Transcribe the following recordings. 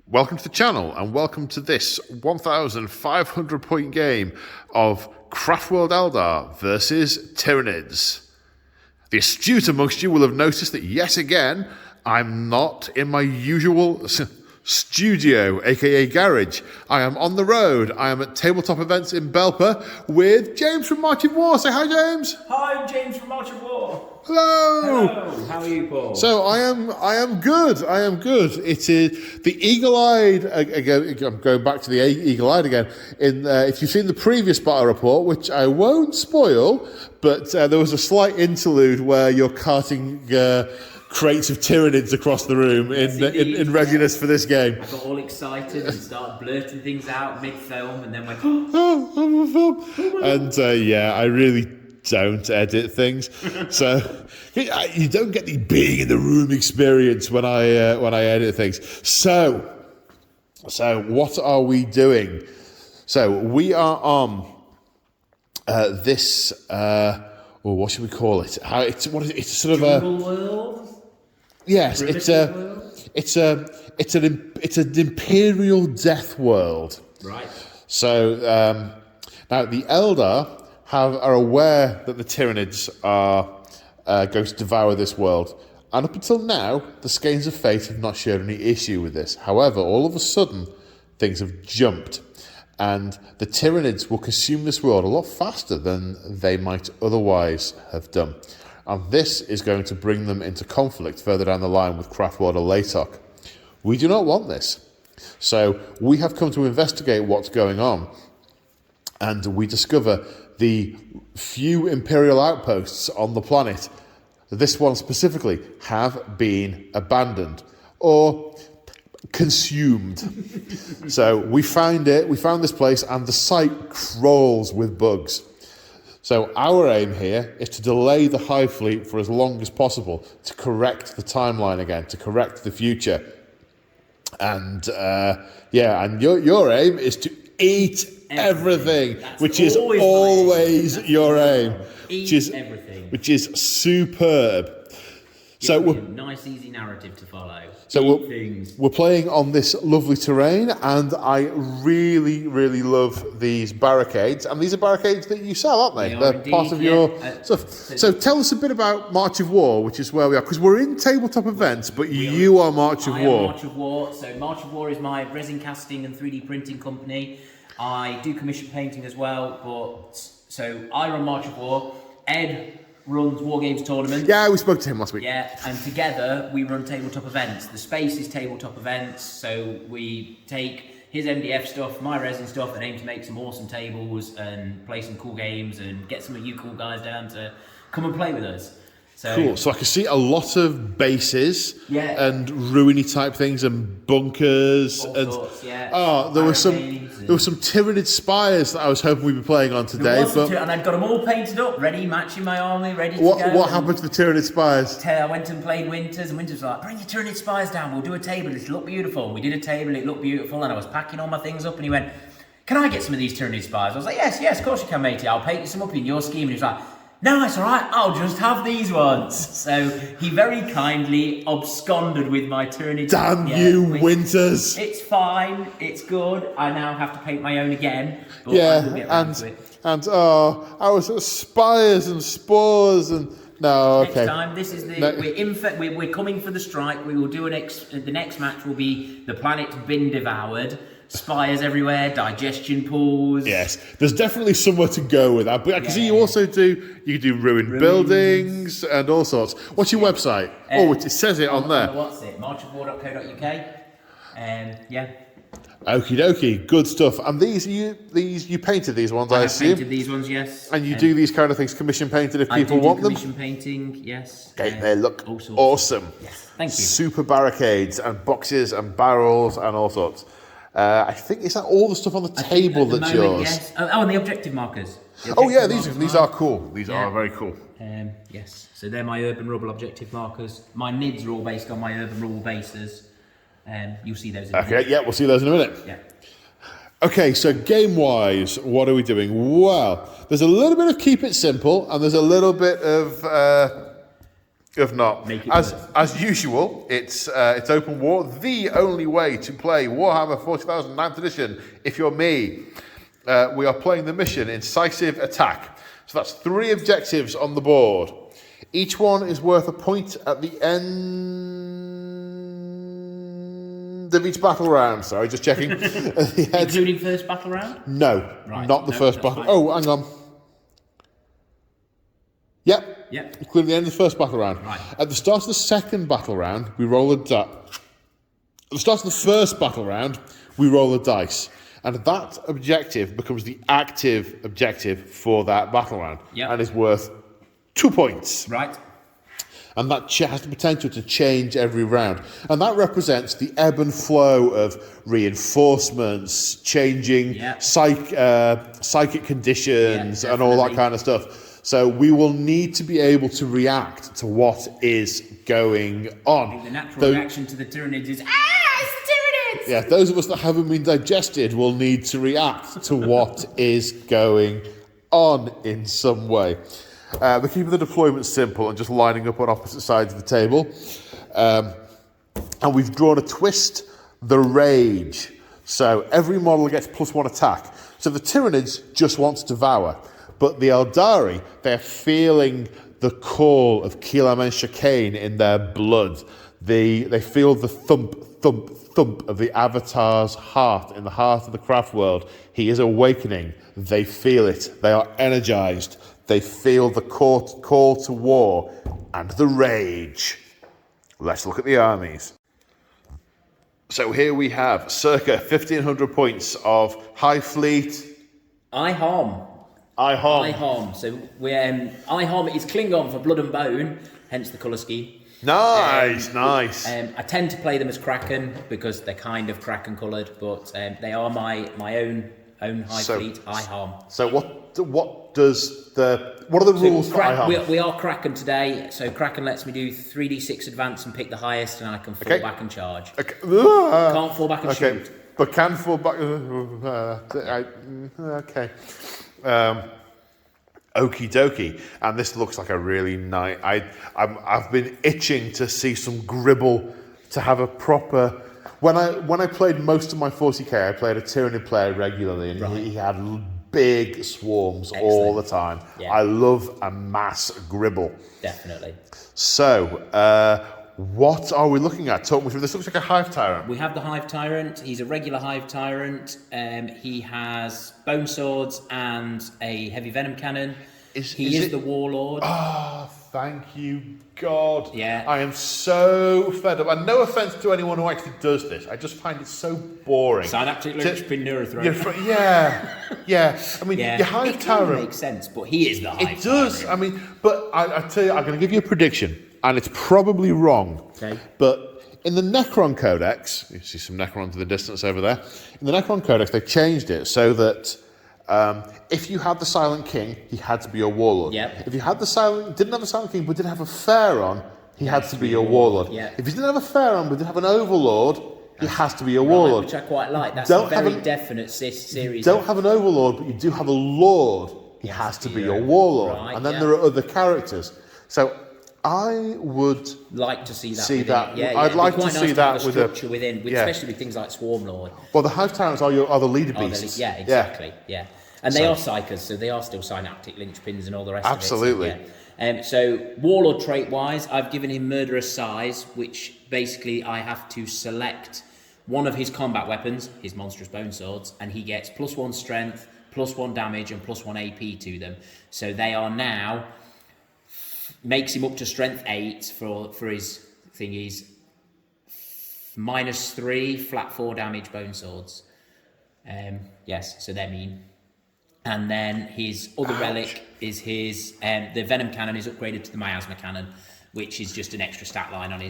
Welcome to the channel and welcome to this 1,500 point game of Craftworld Eldar versus Tyranids. The astute amongst you will have noticed that yet again I'm not in my usual studio, aka garage. I am on the road. I am at tabletop events in Belper with James from March of War. Say hi, James. Hi, I'm James from March of War. Hello. Hello. How are you, Paul? So I am good. I am good. It is the eagle-eyed. Again, I'm going back to the eagle-eyed again. If you've seen the previous battle report, which I won't spoil, but there was a slight interlude where you're carting crates of Tyranids across the room in readiness for this game. I got all excited and started blurting things out mid-film, and then went, oh, I'm a film. And I really don't edit things, so you don't get the being in the room experience when I edit things. So what are we doing? So we are on this. What should we call it? It's sort of a Jungle World. Yes, it's an imperial death world. Right. So now the Eldar are aware that the Tyranids are going to devour this world. And up until now, the Skeins of Fate have not shared any issue with this. However, all of a sudden, things have jumped. And the Tyranids will consume this world a lot faster than they might otherwise have done. And this is going to bring them into conflict further down the line with Craftworld Alaitoc. We do not want this. So we have come to investigate what's going on. And we discover the few imperial outposts on the planet, this one specifically, have been abandoned or consumed. So we found this place, and the site crawls with bugs. So our aim here is to delay the Hive Fleet for as long as possible to correct the timeline again, to correct the future. And and your aim is to eat everything, which is always your aim. Which is superb. So we're nice, easy narrative to follow. So we're playing on this lovely terrain, and I really, really love these barricades. And these are barricades that you sell, aren't they? They're indeed, part of your stuff. So tell us a bit about March of War, which is where we are, because we're in tabletop events, but you are March of War. I am March of War. So March of War is my resin casting and 3D printing company. I do commission painting as well, so I run March of War. Ed runs War Games tournaments. Yeah, we spoke to him last week. Yeah, and together we run tabletop events. The space is tabletop events, so we take his MDF stuff, my resin stuff, and aim to make some awesome tables and play some cool games and get some of you cool guys down to come and play with us. So, cool. So I can see a lot of bases and ruiny type things and bunkers and sorts, there were some Tyranid spires that I was hoping we'd be playing on today. And I'd got them all painted up, ready, matching my army, ready to go. What happened to the Tyranid spires? I went and played Winters, and Winters was like, "Bring your Tyranid spires down. We'll do a table. It'll look beautiful." We did a table. It looked beautiful, and I was packing all my things up, and he went, "Can I get some of these Tyranid spires?" I was like, "Yes, of course you can, matey. I'll paint some up in your scheme." And he was like, "No, it's all right. I'll just have these ones." So he very kindly absconded with my Tyranid. Damn you, Winters! It's fine. It's good. I now have to paint my own again. But I was spires and spores and no. Okay. Next time, this is we're coming for the strike. We will do the next match will be the planet's been devoured. Spires everywhere, digestion pools. Yes, there's definitely somewhere to go with that. But I can see you also do ruined buildings and all sorts. What's your website? It says it on there. What's it? marchofwar.co.uk. Okie dokie, good stuff. And these you painted these ones, I assume. I painted these ones, yes. And you do these kind of things commission painted if people want them. Commission painting, yes. Okay, they look awesome. Yes, thank you. Super barricades and boxes and barrels and all sorts. I think is that all the stuff on the table that's yours? Yes. And the objective markers. These are cool. These are very cool. Yes. So they're my urban rubble objective markers. My NIDs are all based on my urban rubble bases. You'll see those in a minute. We'll see those in a minute. Yeah. Okay, so game-wise, what are we doing? Well, there's a little bit of keep it simple, and there's a little bit of If not, Make it as usual, it's open war, the only way to play Warhammer 40,000 9th edition. If you're me, we are playing the mission Incisive Attack. So that's 3 objectives on the board. Each one is worth a point at the end of each battle round. Sorry, just checking. Including first battle round? No, Right. not the first battle. Fine. Oh, hang on. Yep. Yep. Including the end of the first battle round. Right. At the start of the second battle round, we roll a die. At the start of the first battle round, we roll a dice. And that objective becomes the active objective for that battle round. Yep. And is worth 2 points. Right. And that has the potential to change every round. And that represents the ebb and flow of reinforcements, changing psychic conditions, and all that kind of stuff. So we will need to be able to react to what is going on. I think the natural reaction to the Tyranids is, it's the Tyranids! Yeah, those of us that haven't been digested will need to react to what is going on in some way. We're keeping the deployment simple and just lining up on opposite sides of the table. And we've drawn a twist, the rage. So every model gets +1 attack. So the Tyranids just want to devour. But the Eldari, they're feeling the call of Kilam Shakain in their blood. They feel the thump, thump, thump of the Avatar's heart in the heart of the craft world. He is awakening. They feel it. They are energized. They feel the call to war and the rage. Let's look at the armies. So here we have circa 1,500 points of High Fleet. IHOM. So we're IHOM is Klingon for blood and bone, hence the colour scheme. Nice. I tend to play them as Kraken because they're kind of Kraken coloured, but they are my own High Fleet IHOM. So what are the rules for IHOM? We are Kraken today, so Kraken lets me do 3d6 advance and pick the highest, and I can fall back and charge. Okay. Can't fall back and shoot. But can fall back. Okay. Okie dokie, and this looks like a really nice. I've been itching to see some gribble, to have a proper. When I played most of my 40k, I played a Tyranid player regularly, and he had big swarms all the time. Yeah. I love a mass gribble. Definitely. So, what are we looking at? Talk me through this. Looks like a Hive Tyrant. We have the Hive Tyrant. He's a regular Hive Tyrant. He has bone swords and a heavy venom cannon. He is the Warlord. Ah, thank you, God. Yeah. I am so fed up. And no offence to anyone who actually does this. I just find it so boring. Synaptic linchpin neurothrone. Yeah. I mean, your Hive Tyrant makes sense, but he is the Hive Tyrant. It does. I mean, but I tell you, I'm going to give you a prediction. And it's probably wrong. Okay. But in the Necron Codex, you see some Necrons in the distance over there. In the Necron Codex, they changed it so that if you had the Silent King, he had to be your warlord. Yep. If you had didn't have a Silent King, but did have a Pharaon, he had to be your warlord. Yep. If you didn't have a Pharaon, but did have an Overlord, he has to be your warlord. Which I quite like. That's a very definite series. Don't have an Overlord, but you do have a Lord. He has to be your warlord. Right, and then there are other characters. So I would like to see that. I'd like to see that with a structure within, especially with things like Swarmlord. Well, the Hive Tyrants are the leader beasts. Exactly. Yeah. And they are psychers, so they are still synaptic linchpins and all the rest Absolutely. of it. Absolutely. So Warlord trait-wise, I've given him Murderous Size, which basically I have to select one of his combat weapons, his monstrous bone swords, and he gets +1 strength, +1 damage, and +1 AP to them. So they are now... makes him up to strength 8 for his thingies. -3, flat 4 damage bone swords. Yes, so they're mean. And then his other relic is his the venom cannon is upgraded to the miasma cannon, which is just an extra stat line on a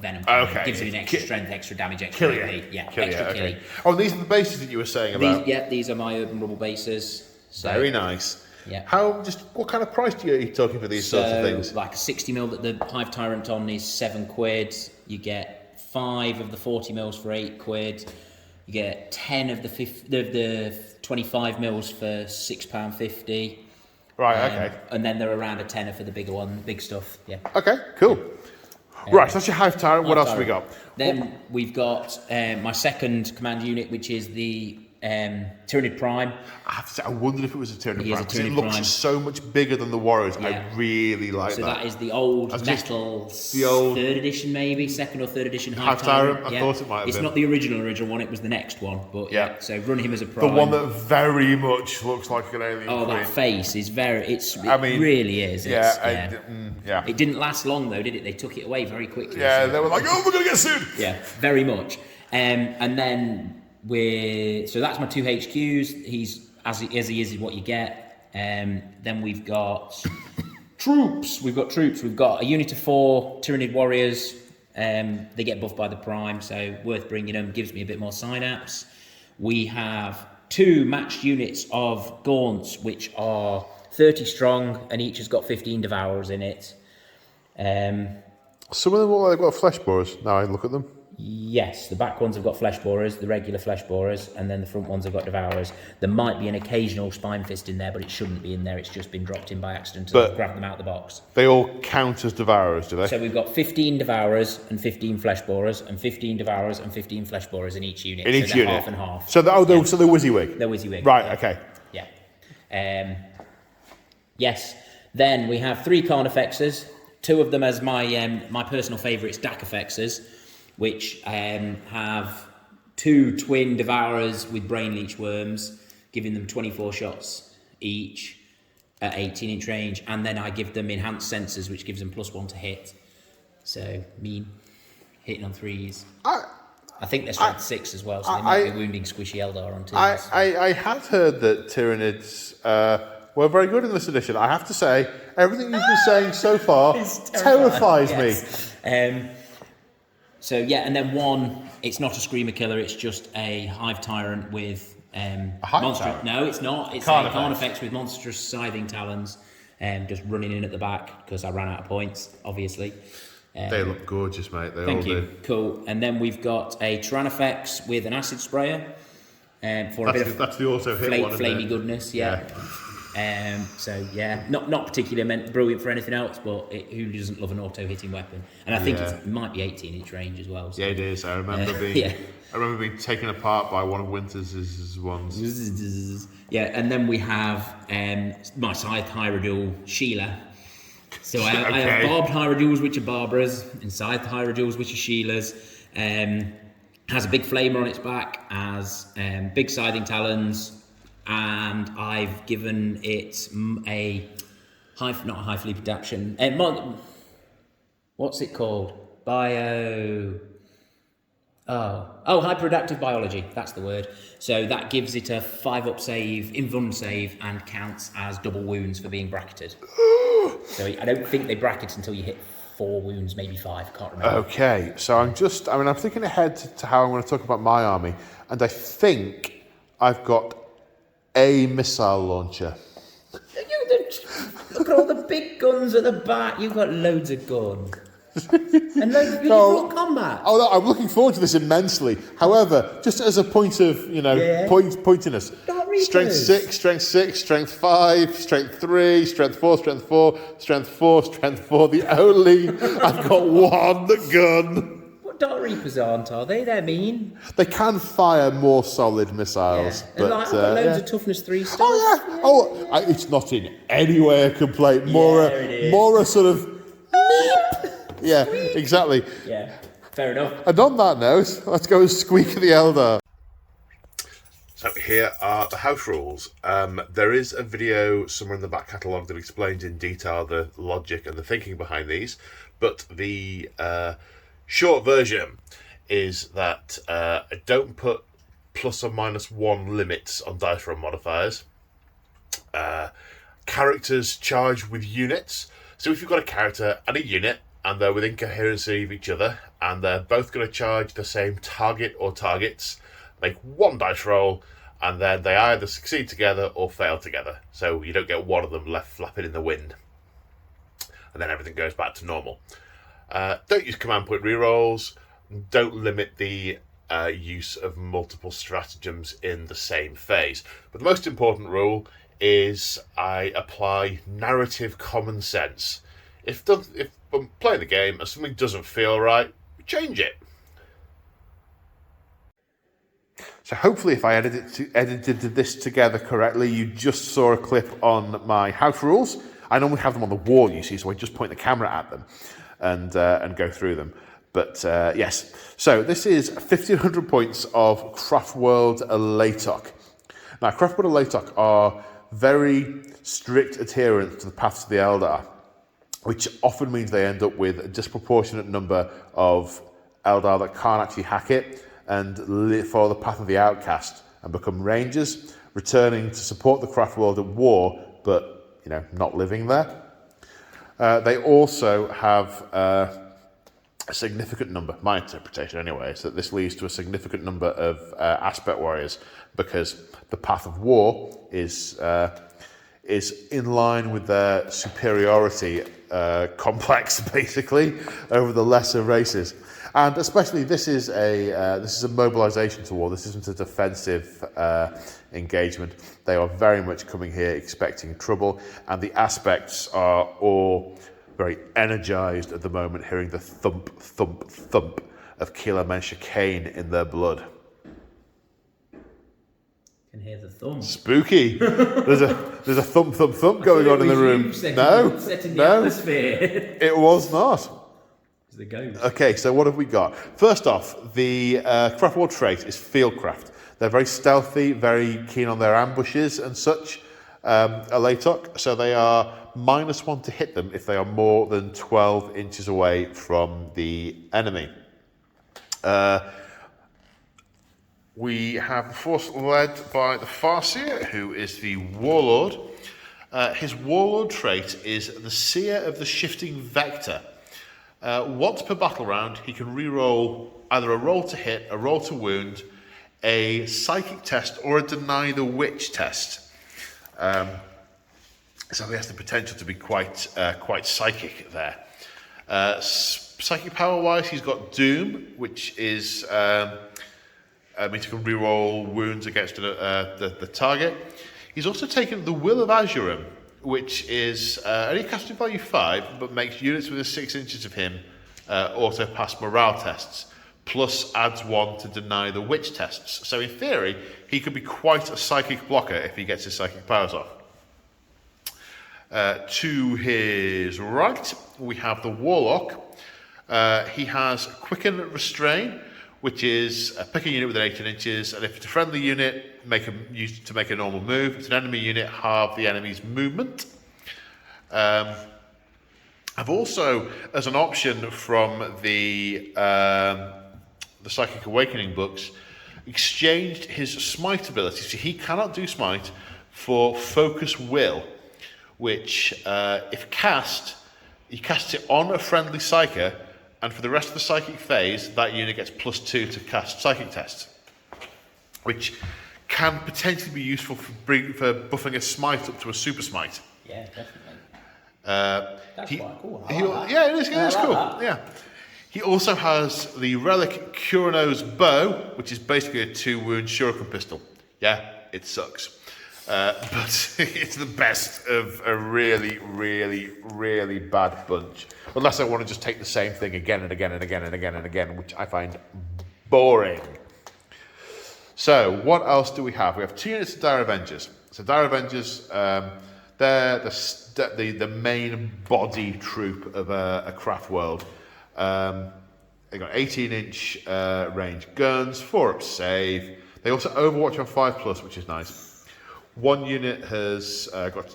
venom cannon. Okay. Gives him an extra strength, extra damage, extra AP. Extra killy. Oh, these are the bases that you were saying about. These are my urban rubble bases. So, very nice. Yeah. What kind of price are you talking for these sorts of things? Like a 60 mil that the Hive Tyrant on is £7. You get 5 of the 40 mils for £8. You get 10 of the 25 mils for £6.50. Right, okay. And then they're around a tenner for the bigger one, big stuff. Yeah. Okay, cool. Right, so that's your Hive Tyrant. What else have we got? Then we've got my second command unit, which is the Tyranid Prime. I have to say, I wondered if it was a Tyranid He is Prime, a because it Tyranid looks Prime. so much bigger than the Warriors. Yeah. I really like So that. that is the old That's metal, the old- third edition maybe, second or third edition Hive Tyrant. I thought it might have It's been. not the original one, it was the next one. But Yeah. so run him as a The Prime. one that very much looks like an alien Oh, queen. that face is really is. Yeah. It didn't last long though, did it? They took it away very quickly. Yeah, so- they were like, oh, we're going to get sued. Yeah, very much. And then so that's my 2 HQs. He's as he is what you get. Then we've got troops. We've got a unit of 4 Tyranid warriors. They get buffed by the Prime, so worth bringing them. Gives me a bit more synapse. We have 2 matched units of Gaunts, which are 30 strong, and each has got 15 Devourers in it. Some of them look like they've got flesh borers. Now I look at them. Yes, the back ones have got flesh borers, the regular flesh borers, and then the front ones have got Devourers. There might be an occasional spine fist in there, but it shouldn't be in there. It's just been dropped in by accident, so I've grabbed them out of the box. They all count as Devourers, do they? So we've got 15 Devourers and 15 flesh borers, and 15 Devourers and 15 flesh borers in each unit. in each so they're unit. half and half. So so they're WYSIWYG. They're WYSIWYG. Right. Yeah. Okay. Yeah. Yes. Then we have 3 Carnifexes, 2 of them as my personal favourites, Dakafexes, which have 2 twin Devourers with Brain Leech Worms, giving them 24 shots each at 18-inch range, and then I give them Enhanced Sensors, which gives them +1 to hit. So, mean hitting on 3s. I think they're strength 6 as well, so they might be wounding squishy Eldar on 2s. I had heard that Tyranids were very good in this edition. I have to say, everything you've been saying so far terrifies me. So yeah, and then 1, it's not a Screamer Killer, it's just a Hive Tyrant with Tyrant? No, it's not. It's a Carnifex with monstrous scything talons, just running in at the back because I ran out of points, obviously. They look gorgeous, mate. They all Thank you. do. Cool. And then we've got a Tyrannofex with an acid sprayer for a bit of that's the auto hit one, isn't flamey it? goodness. Yeah. So yeah, not particularly meant brilliant for anything else, but who doesn't love an auto hitting weapon? And I think it might be 18-inch range as well. So. Yeah, it is. I remember being taken apart by one of Winters' ones. Yeah, and then we have my Scythe Hierodule Sheila. So I have barbed Hierodules, which are Barbaras, and Scythe Hierodules, which are Sheilas. Has a big flamer on its back, has big scything talons, and I've given it not a high fleet adaptation. What's it called? Hyperadaptive biology. That's the word. So that gives it a 5-up save, invuln save, and counts as double wounds for being bracketed. So I don't think they bracket until you hit 4 wounds, maybe 5. Can't remember. Okay, so I'm thinking ahead to how I'm going to talk about my army, and I think I've got a missile launcher. Look at all the big guns at the back. You've got loads of guns. And loads of beautiful combat. Oh, no, I'm looking forward to this immensely. However, just as a point of, pointiness. Strength 6, strength 5, strength 3, strength 4, strength 4, strength 4, strength 4. I've got 1 gun. What Dark Reapers are they? They're mean. They can fire more solid missiles. Yeah. But, I've got loads of toughness 3 stuff. Oh, yeah. It's not in any way a complaint. More a sort of... Yeah, exactly. Yeah, fair enough. And on that note, let's go and squeak the Eldar. So here are the house rules. There is a video somewhere in the back catalogue that explains in detail the logic and the thinking behind these, but the short version is that don't put plus or minus 1 limits on dice roll modifiers. Characters charge with units. So if you've got a character and a unit, and they're within coherency of each other, and they're both going to charge the same target or targets, make 1 dice roll, and then they either succeed together or fail together. So you don't get one of them left flapping in the wind. And then everything goes back to normal. Don't use command point rerolls. Don't limit the use of multiple stratagems in the same phase. But the most important rule is I apply narrative common sense. If I'm playing the game and something doesn't feel right, change it. So hopefully if I edited this together correctly, you just saw a clip on my house rules. I normally have them on the wall, you see, so I just point the camera at them and go through them. But yes, so this is 1,500 points of Craftworld Alaitoc. Now, Craftworld Alaitoc are very strict adherents to the paths of the Eldar, which often means they end up with a disproportionate number of Eldar that can't actually hack it and follow the path of the outcast and become rangers, returning to support the Craftworld at war, but not living there. They also have a significant number, my interpretation anyway, is that this leads to a significant number of aspect warriors, because the path of war is in line with their superiority complex, basically, over the lesser races. And especially this is a mobilization to war. This isn't a defensive engagement. They are very much coming here expecting trouble, and the aspects are all very energized at the moment, hearing the thump, thump, thump of Kila Mon-Keigh in their blood. Can hear the thump. Spooky. There's a thump, thump, thump going on in the room. Setting the atmosphere. It was not. The ghost. Okay, so what have we got? First off, the Craftworld trait is Fieldcraft. They're very stealthy, very keen on their ambushes and such, Alaitoc, so they are -1 to hit them if they are more than 12 inches away from the enemy. We have a force led by the Farseer, who is the Warlord. His Warlord trait is the Seer of the Shifting Vector. Once per battle round, he can re-roll either a roll to hit, a roll to wound, a psychic test, or a deny the witch test. So he has the potential to be quite psychic there. Psychic power-wise, he's got Doom, which is means he can re-roll wounds against the target. He's also taken the Will of Azurum, which is only casting value 5, but makes units within 6 inches of him auto pass morale tests, plus adds 1 to deny the witch tests. So in theory, he could be quite a psychic blocker if he gets his psychic powers off. To his right, we have the Warlock. He has Quicken Restrain, which is pick a unit within 18 inches, and if it's a friendly unit, use it to make a normal move. If it's an enemy unit, halve the enemy's movement. I've also, as an option from the Psychic Awakening books, exchanged his Smite ability. So he cannot do Smite for Focus Will, which, if cast, he casts it on a friendly Psyker, and for the rest of the Psychic phase, that unit gets +2 to cast Psychic tests, which can potentially be useful for buffing a Smite up to a Super Smite. Yeah, definitely. That's quite cool. Like yeah, it is cool. That. Yeah. He also has the Relic Kurano's Bow, which is basically a 2-wound shuriken pistol. Yeah, it sucks. But it's the best of a really, really, really bad bunch. Unless I want to just take the same thing again and again and again and again and again, which I find boring. So, what else do we have? We have 2 units of Dire Avengers. So, Dire Avengers, they're the main body troop of a Craftworld. They've got 18-inch range guns, 4-up save. They also Overwatch on 5+, which is nice. One unit has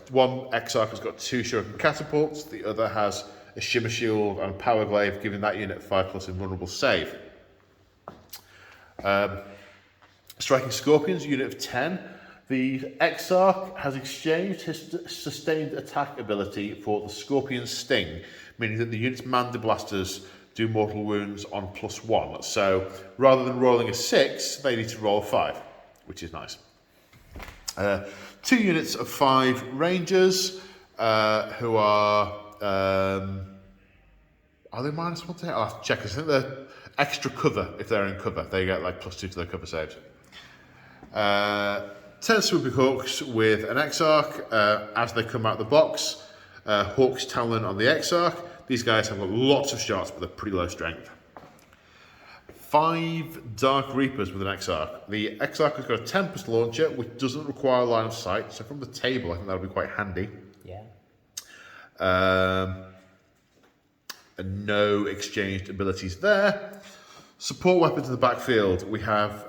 one Exarch has got 2 shuriken catapults. The other has a shimmer shield and a power glaive, giving that unit 5+ invulnerable save. Striking Scorpions, unit of 10. The Exarch has exchanged his sustained attack ability for the Scorpion Sting, meaning that the unit's Mandiblasters do mortal wounds on +1. So rather than rolling a 6, they need to roll a 5, which is nice. 2 units of 5 Rangers who are they -1 to hit? I'll have to check. I think they're extra cover if they're in cover. They get like +2 to their cover saves. 10 swooping hawks with an Exarch as they come out of the box. Hawks Talon on the Exarch. These guys have got lots of shots, but they're pretty low strength. 5 Dark Reapers with an Exarch. The Exarch has got a Tempest launcher, which doesn't require line of sight. So from the table, I think that'll be quite handy. Yeah. And no exchanged abilities there. Support weapons in the backfield. We have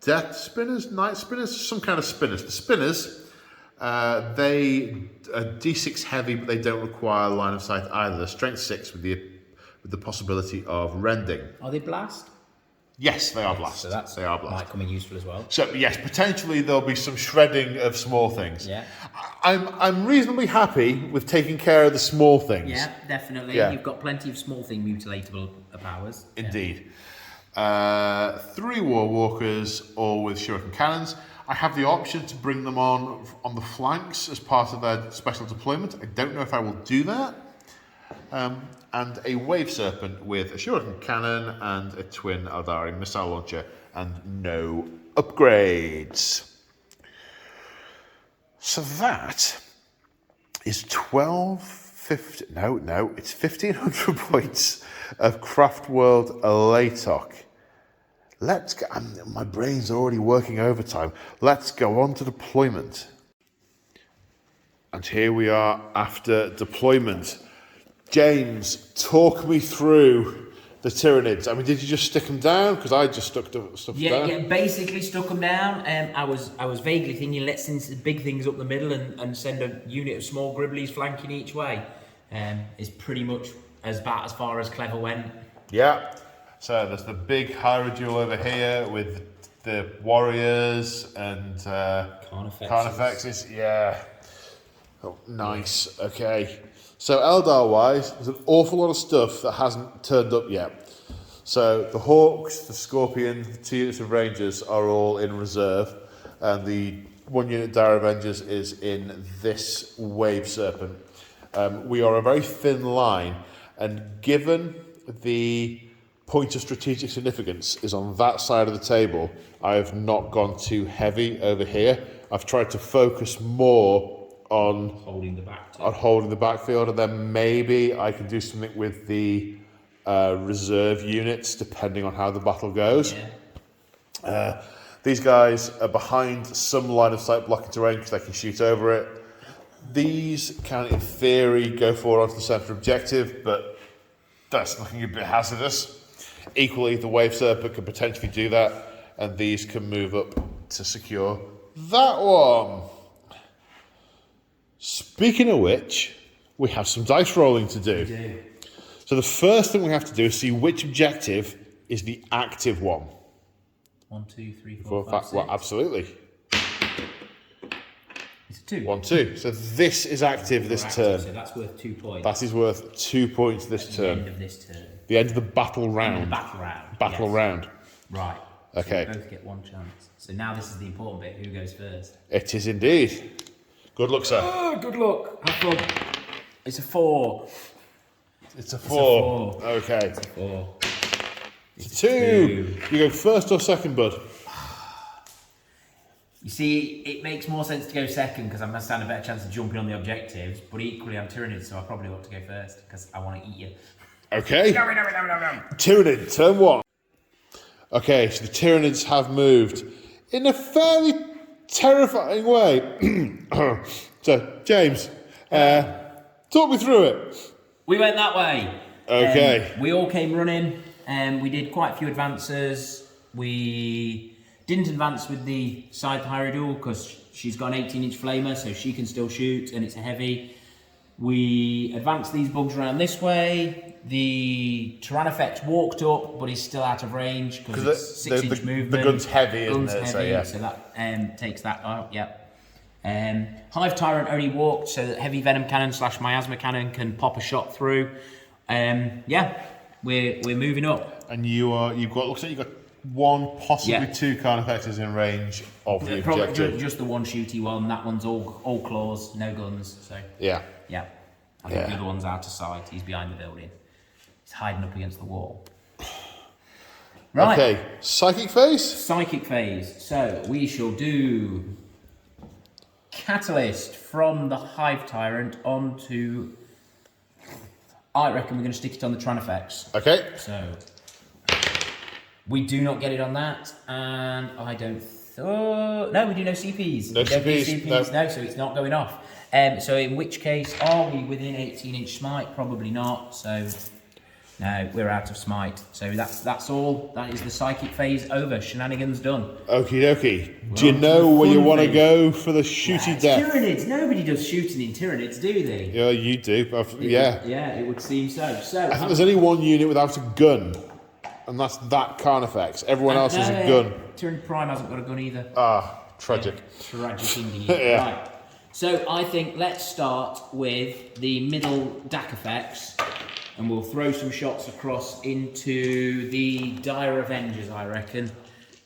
Death Spinners, Night Spinners, some kind of spinners. The spinners, they are D6 heavy, but they don't require line of sight either. They're strength 6 with the possibility of rending. Are they blast? Yes, they are blast. So they are blast. Might come in useful as well. So yes, potentially there'll be some shredding of small things. Yeah. I'm reasonably happy with taking care of the small things. Yeah, definitely. Yeah. You've got plenty of small thing mutilatable powers. Indeed. 3 War Walkers, all with shuriken cannons. I have the option to bring them on the flanks as part of their special deployment. I don't know if I will do that. And a Wave Serpent with a shuriken cannon and a twin Eldari missile launcher and no upgrades. So that is 15, no, it's 1,500 points of Craftworld Alaitoc. Let's go, my brain's already working overtime. Let's go on to deployment. And here we are after deployment. James, talk me through the Tyranids. I mean, did you just stick them down? Because I just stuck them down. Yeah, basically stuck them down. I was vaguely thinking, let's send some big things up the middle and send a unit of small gribblies flanking each way. Is pretty much about as far as Clever went. Yeah. So there's the big Hierodule over here with the warriors and Carnifexes. Yeah. Oh, nice. Okay. So Eldar-wise, there's an awful lot of stuff that hasn't turned up yet. So the Hawks, the Scorpions, the 2 units of Rangers are all in reserve, and the 1 unit Dire Avengers is in this Wave Serpent. We are a very thin line, and given the point of strategic significance is on that side of the table, I have not gone too heavy over here. I've tried to focus more on holding the backfield, and then maybe I can do something with the reserve units depending on how the battle goes. Yeah. These guys are behind some line of sight blocking terrain because they can shoot over it. These can, in theory, go forward onto the centre objective, but that's looking a bit hazardous. Equally, the Wave Serpent can potentially do that, and these can move up to secure that one. Speaking of which, we have some dice rolling to do. We do. So the first thing we have to do is see which objective is the active one. 1, 2, 3, 4, 5, 6. Well, absolutely. It's 2. 1, 2. So this is active this turn. So that's worth 2 points. That is worth 2 points this turn. The end of this turn. The end of the battle round. Battle round. Yes. Right. Okay. So we both get 1 chance. So now this is the important bit. Who goes first? It is indeed. Good luck, sir. Oh, good luck. Have fun. It's a 4. It's a 4. Okay. It's a 4. It's 2. You go first or second, bud? You see, it makes more sense to go second because I'm going to stand a better chance of jumping on the objectives, but equally I'm Tyranid, so I probably ought to go first because I want to eat you. Okay. No. Tyranid, turn 1. Okay, so the Tyranids have moved in a fairly terrifying way. So, James, talk me through it. We went that way. Okay. We all came running, and we did quite a few advances. We didn't advance with the side Hierodule because she's got an 18-inch flamer, so she can still shoot, and it's a heavy. We advanced these bugs around this way. The Tyranifex walked up, but he's still out of range because it's 6-inch movement. The gun's heavy, isn't it? So that takes that out. Yep. Hive Tyrant only walked, so that heavy venom cannon / miasma cannon can pop a shot through. We're moving up. And looks like you've got 1, possibly 2 Carnifexes in range of the objective. Just the one shooty one. That one's all claws, no guns. So yeah. I think the other one's out of sight. He's behind the building. He's hiding up against the wall. Right. Okay, psychic phase? Psychic phase. So we shall do Catalyst from the Hive Tyrant onto... I reckon we're going to stick it on the Tron effects. Okay. So we do not get it on that, and I don't... no, we do no CPs. No we don't do CPs, no, so it's not going off. So in which case, are we within 18-inch smite? Probably not, so... No, we're out of smite. So that's all. That is the psychic phase over. Shenanigans done. Okie dokie. Do you know where you want to go for the shooty death? Tyranids. Nobody does shooting in Tyranids, do they? Yeah, you do. Yeah. Yeah, it would seem so. So I think there's only one unit without a gun, and that's that Carnifex. Everyone else has a gun. Tyranid Prime hasn't got a gun either. Ah, tragic. Yeah, tragic indeed. Yeah. Right. So I think let's start with the middle DAC effects. And we'll throw some shots across into the Dire Avengers, I reckon.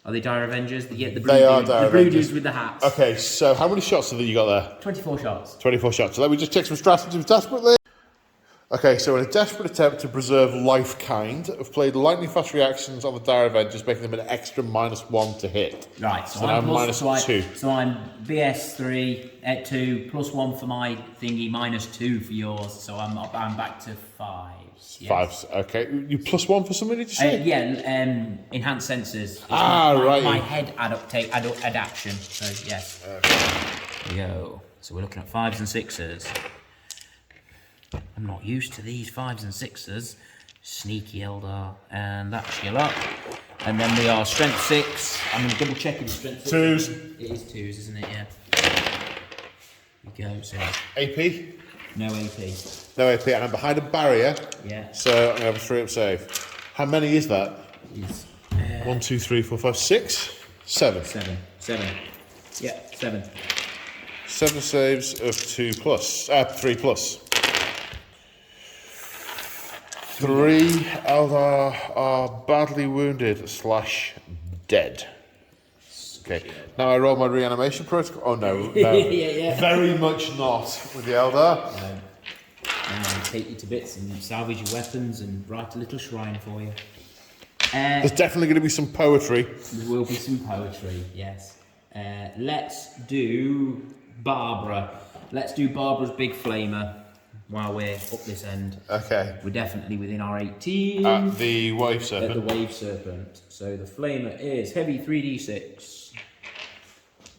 Are they Dire Avengers? They are Dire Avengers. Dudes with the hats. Okay, so how many shots have you got there? 24 shots. 24 shots. So let me just check some strategies desperately. Okay, so in a desperate attempt to preserve life kind, I've played lightning fast reactions on the Dire Avengers, making them an extra -1 to hit. Right, so I'm -2. So I'm BS3 at 2, +1 for my thingy, -2 for yours. So I'm back to 5. Yes. 5. Okay, you +1 for something, did you say? Enhanced sensors. It's right. My head adaptation. So yes. There we go. So we're looking at 5s and 6s. I'm not used to these 5s and 6s. Sneaky Eldar, and that's your luck. And then we are strength 6. I'm going to double check it's strength 6. 2s. It is 2s, isn't it? Yeah. Here we go. So AP? no AP. No AP, and I'm behind a barrier. Yeah. So I'm going to have a 3-up save. How many is that? It's 1, 2, 3, 4, 5, 6, 7. 7. Yeah, 7. 7 saves of 3 plus. 3 Eldar are badly wounded / dead. Okay. Now I roll my reanimation protocol. Oh no, Yeah. Very much not with the Eldar. And take you to bits and salvage your weapons and write a little shrine for you. There's definitely going to be some poetry. There will be some poetry, yes. Let's do Barbara. Let's do Barbara's big flamer while we're up this end. Okay. We're definitely within our 18. At the Wave Serpent. At the Wave Serpent. So the flamer is heavy 3d6.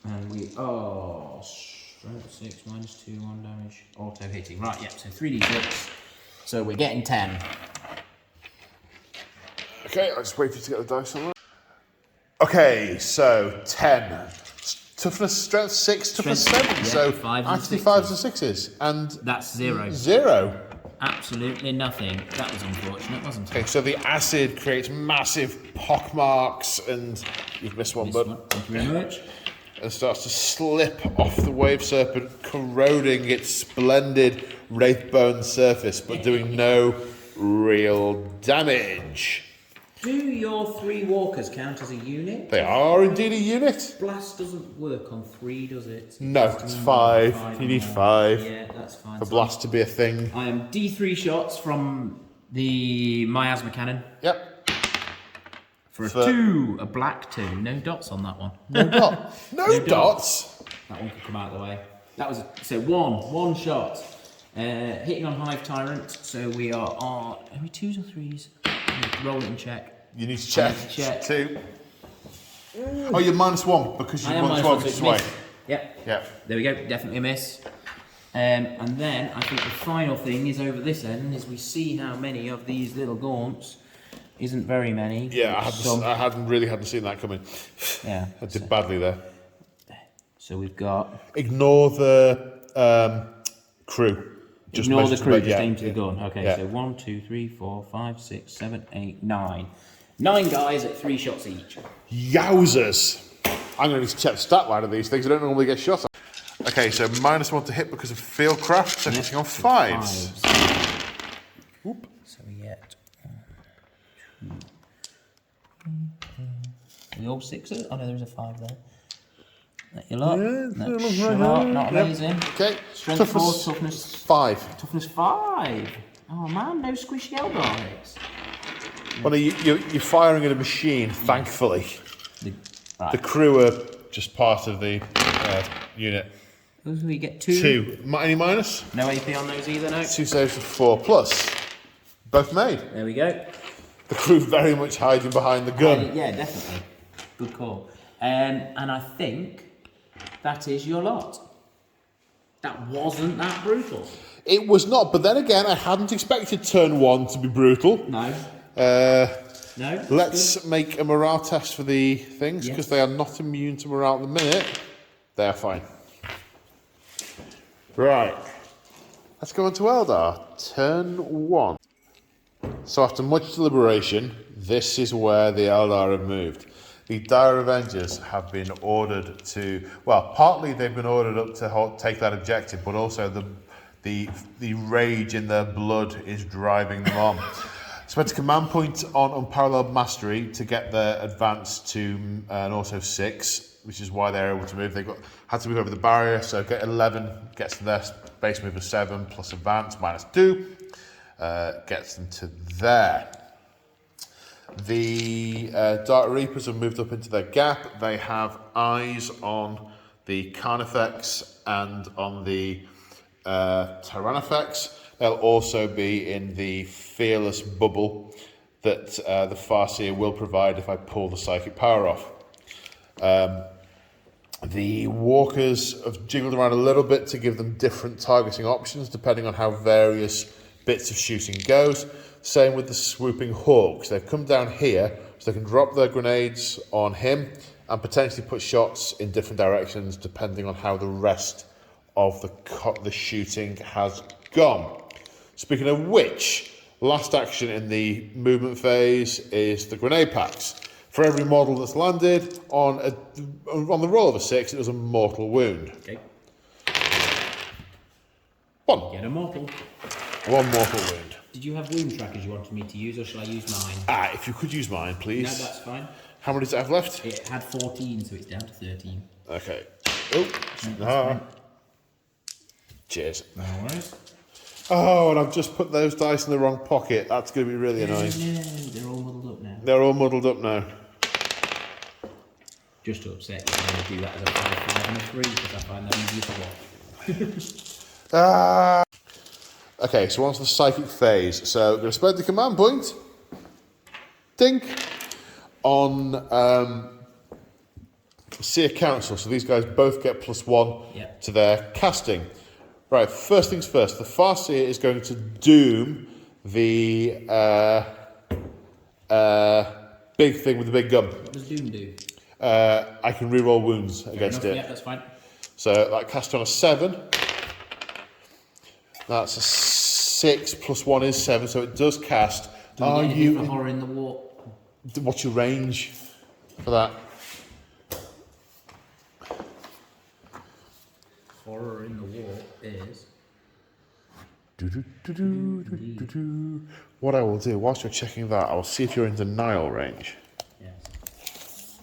And we are strength 6 -2, 1 damage, auto hitting. Right, yep, so 3d6. So we're getting 10. Okay, I'll just wait for you to get the dice on that. Okay, so 10. Toughness, strength 6, toughness 7. Yeah, so 5s and actually 6s. 5s and 6s. And that's 0. 0. Absolutely nothing. That was unfortunate, wasn't it? Okay, so the acid creates massive pock marks, and you've missed one, bud. Thank you very much. And starts to slip off the Wave Serpent, corroding its splendid wraithbone surface, but doing no real damage. Do your 3 walkers count as a unit? They are indeed a unit. Blast doesn't work on 3, does it? No, it's 5. You need 5 Yeah, that's fine. for blast to be a thing. I am D3 shots from the miasma cannon. Yep. For a 2, a black 2. No dots on that one. No dot. No dots. That one could come out of the way. That was so one shot. Hitting on Hive Tyrant. So we are on. Are we 2s or 3s? Roll it and check. You need to check. I need to check. 2. Oh, you're -1 because I you am won -1, 12 so it's inches away. missed. Yep. Yep. There we go. Definitely a miss. And then I think the final thing is over this end is we see how many of these little gaunts. Isn't very many. Yeah, I hadn't seen that coming. Yeah. I did badly there. So we've got. Ignore the crew. Ignore the crew, just yeah. aim to the gun. Okay, Yeah. so 1, 2, 3, 4, 5, 6, 7, 8, 9. 9 guys at 3 shots each. Yowzers! I'm going to need to check the stat line of these things. I don't normally get shot at. Okay, so -1 to hit because of fieldcraft, so hitting on 5s. Oop. So we get. Are we all 6s? Oh no, there's a 5 there. Let you look. Not amazing. Okay. Strength 4, toughness 5. Toughness 5. Oh man, no squishy Eldarics. Well, you're firing at a machine, thankfully. Right. The crew are just part of the unit. We get 2. 2. Any minus? No AP on those either, no? 2 saves for 4 plus. Both made. There we go. The crew very much hiding behind the gun. Yeah, definitely. Good call. And I think that is your lot. That wasn't that brutal. It was not, but then again, I hadn't expected turn 1 to be brutal. No. No. Let's make a morale test for the things, because Yes. they are not immune to morale at the minute. They are fine. Right. Let's go on to Eldar. Turn 1. So after much deliberation, this is where the Eldar have moved. The Dire Avengers have been ordered to, well, partly they've been ordered up to take that objective, but also the rage in their blood is driving them on. Spent a command point on Unparalleled Mastery to get their advance to an auto 6, which is why they're able to move. They had to move over the barrier, so get 11 gets to their base move of 7 plus advance minus 2 gets them to there. The Dark Reapers have moved up into their gap. They have eyes on the Carnifex and on the Tyrannifex. They'll also be in the Fearless bubble that the Farseer will provide if I pull the Psychic Power off. The Walkers have jiggled around a little bit to give them different targeting options depending on how various bits of shooting goes. Same with the Swooping Hawks. They've come down here so they can drop their grenades on him and potentially put shots in different directions depending on how the rest of the shooting has gone. Speaking of which, last action in the movement phase is the grenade packs. For every model that's landed on the roll of a 6, it was a mortal wound. Okay. 1. Get a mortal. 1 mortal wound. Did you have wound trackers you wanted me to use, or shall I use mine? If you could use mine, please. No, that's fine. How many does it have left? It had 14, so it's down to 13. Okay. Oh. Cheers. No worries. Oh, and I've just put those dice in the wrong pocket. That's going to be really annoying. No, they're all muddled up now. They're all muddled up now. Just to upset you, I'm going to do that as a 5, 5 and a 3, because I find that easier to watch. Okay, so on to the psychic phase. So, going to spend the command point. Dink. On Seer Council. So these guys both get +1 to their casting. Right, first things first. The Farseer is going to doom the big thing with the big gun. What does Doom do? I can reroll wounds against it. Yeah, that's fine. So that cast on a 7. That's a 6 +1 is 7, so it does cast. Do we get anything for Horror in the Warp? What's your range for that? Horror in the Warp is... What I will do, whilst you're checking that, I will see if you're in denial range. Yes.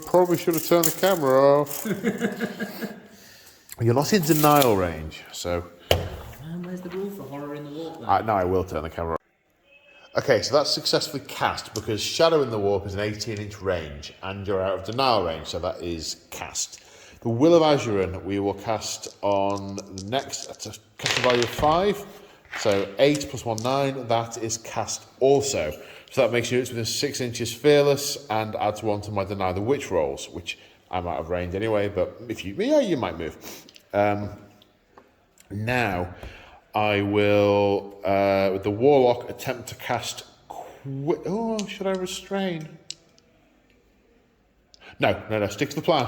Probably should have turned the camera off. You're not in denial range, so... Man, where's the rule for Horror in the Warp then? No, I will turn the camera off. Okay, so that's successfully cast because Shadow in the Warp is an 18-inch range and you're out of denial range, so that is cast. The Will of Azurin we will cast on the next, that's a casting value of 5, so 8 +1, 9, that is cast also. So that makes units within 6 inches fearless and adds 1 to my Deny the Witch rolls, which I'm out of range anyway, but if you, you might move. Now, I will, with the Warlock, attempt to cast... should I restrain? No, stick to the plan,